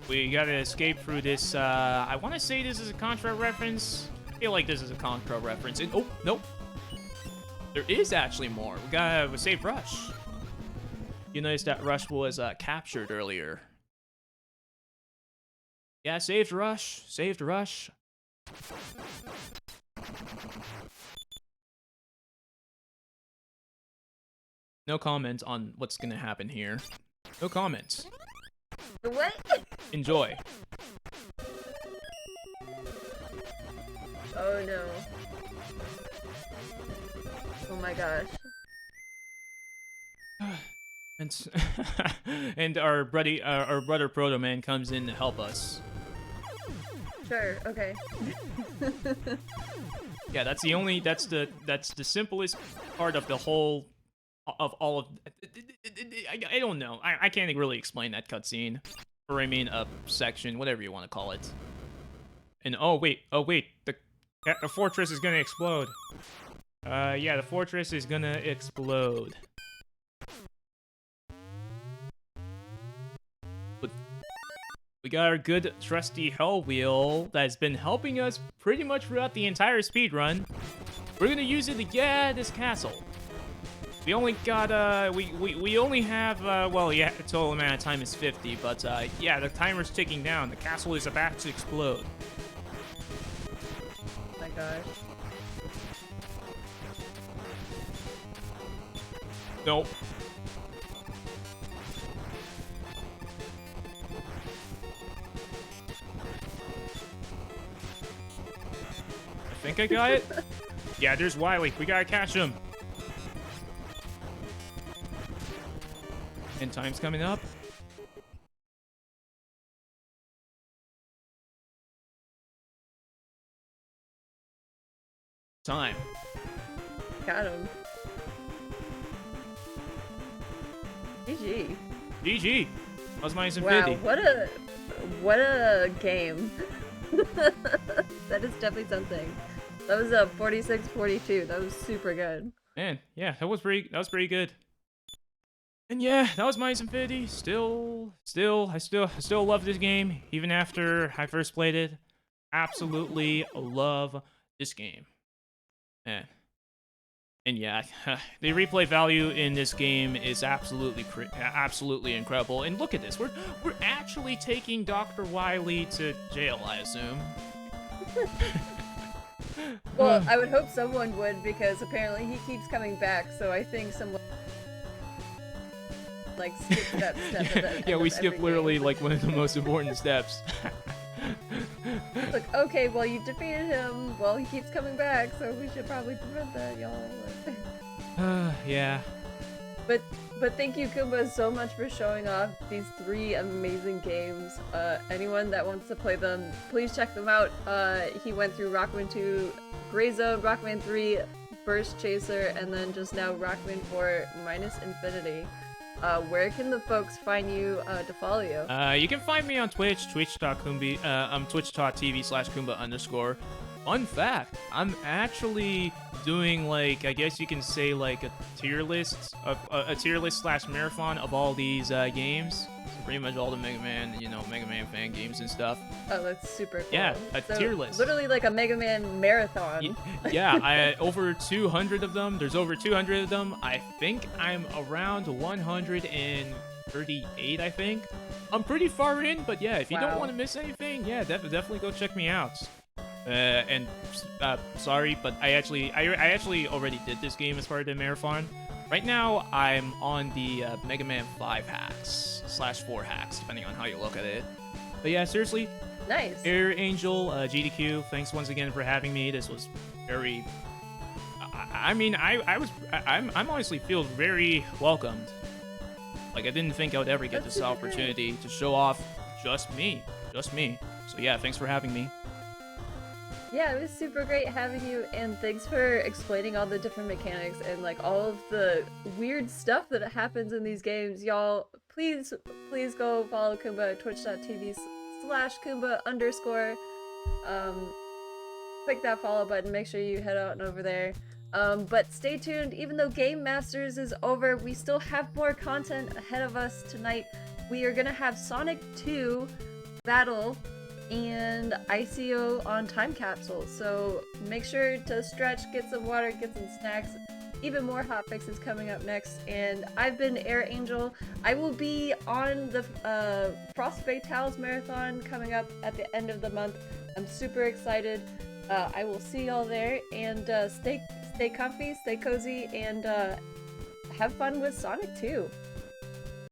We gotta escape through this. I want to say this is a Contra reference. I feel like this is a Contra reference. And, oh nope, there is actually more. We gotta save Rush. You notice that Rush was captured earlier. Yeah, saved Rush. Saved Rush. No comment on what's gonna happen here. No comments. What? Enjoy. Oh no. Oh my gosh. And and our brother Proto Man comes in to help us. Sure, okay. Yeah, that's the simplest part of the whole of all of I don't know. I can't really explain that cutscene. Or I mean a section, whatever you want to call it. And oh wait, the fortress is gonna explode. Yeah, the fortress is gonna explode. But we got our good trusty Hell Wheel that's been helping us pretty much throughout the entire speedrun. We're gonna use it to get this castle. We only got, we only have, well, yeah, the total amount of time is 50, but, yeah, the timer's ticking down. The castle is about to explode. Oh my gosh. Nope. I think I got it. Yeah, there's Wily. We gotta catch him. And time's coming up. time. Got him. GG. GG. That was minus Wow, infinity. what a game. That is definitely something. That was a 46-42. That was super good. Man, yeah, that was pretty good. And yeah, that was minus infinity. I still love this game even after I first played it. Absolutely love this game. Man. And yeah, the replay value in this game is absolutely incredible. And look at this, we're actually taking Dr. Wily to jail, I assume. Well, I would hope someone would, because apparently he keeps coming back. So I think someone like skipped that step. Yeah, we skipped literally like one of the most important steps. Look, okay, well you defeated him. Well, he keeps coming back, so we should probably prevent that, y'all. Yeah. But thank you, Kumba, so much for showing off these 3 amazing games. Anyone that wants to play them, please check them out. He went through Rockman 2, Gray Zone, Rockman 3, Burst Chaser, and then just now Rockman 4 minus infinity. Where can the folks find you to follow you? You can find me on Twitch, twitch.tv/Kumba_. Fun fact, I'm actually doing, like, I guess you can say, like, a tier list slash marathon of all these games. So pretty much all the Mega Man, Mega Man fan games and stuff. Oh, that's super cool. Yeah, tier list. Literally like a Mega Man marathon. Yeah, over 200 of them. There's over 200 of them. I think I'm around 138, I think. I'm pretty far in, but yeah, if you don't want to miss anything, yeah, definitely go check me out. Sorry, but I actually already did this game as part of the marathon. Right now, I'm on the Mega Man 5 hacks / 4 hacks, depending on how you look at it. But yeah, seriously. Nice. AirAngel, GDQ, thanks once again for having me. This was very. I'm honestly feel very welcomed. Like, I didn't think I would ever get this opportunity to show off just me. So yeah, thanks for having me. Yeah, it was super great having you, and thanks for explaining all the different mechanics and like all of the weird stuff that happens in these games. Y'all, please go follow Kumba at twitch.tv/Kumba_. Click that follow button, make sure you head out and over there. But stay tuned, even though Game Masters is over, we still have more content ahead of us tonight. We are gonna have Sonic 2 Battle and ICO on Time Capsule, so make sure to stretch, get some water, get some snacks. Even more hotfixes coming up next, and I've been AirAngel. I will be on the Frostbite Towels Marathon coming up at the end of the month. I'm super excited. I will see y'all there, and stay comfy, stay cozy, and have fun with Sonic 2.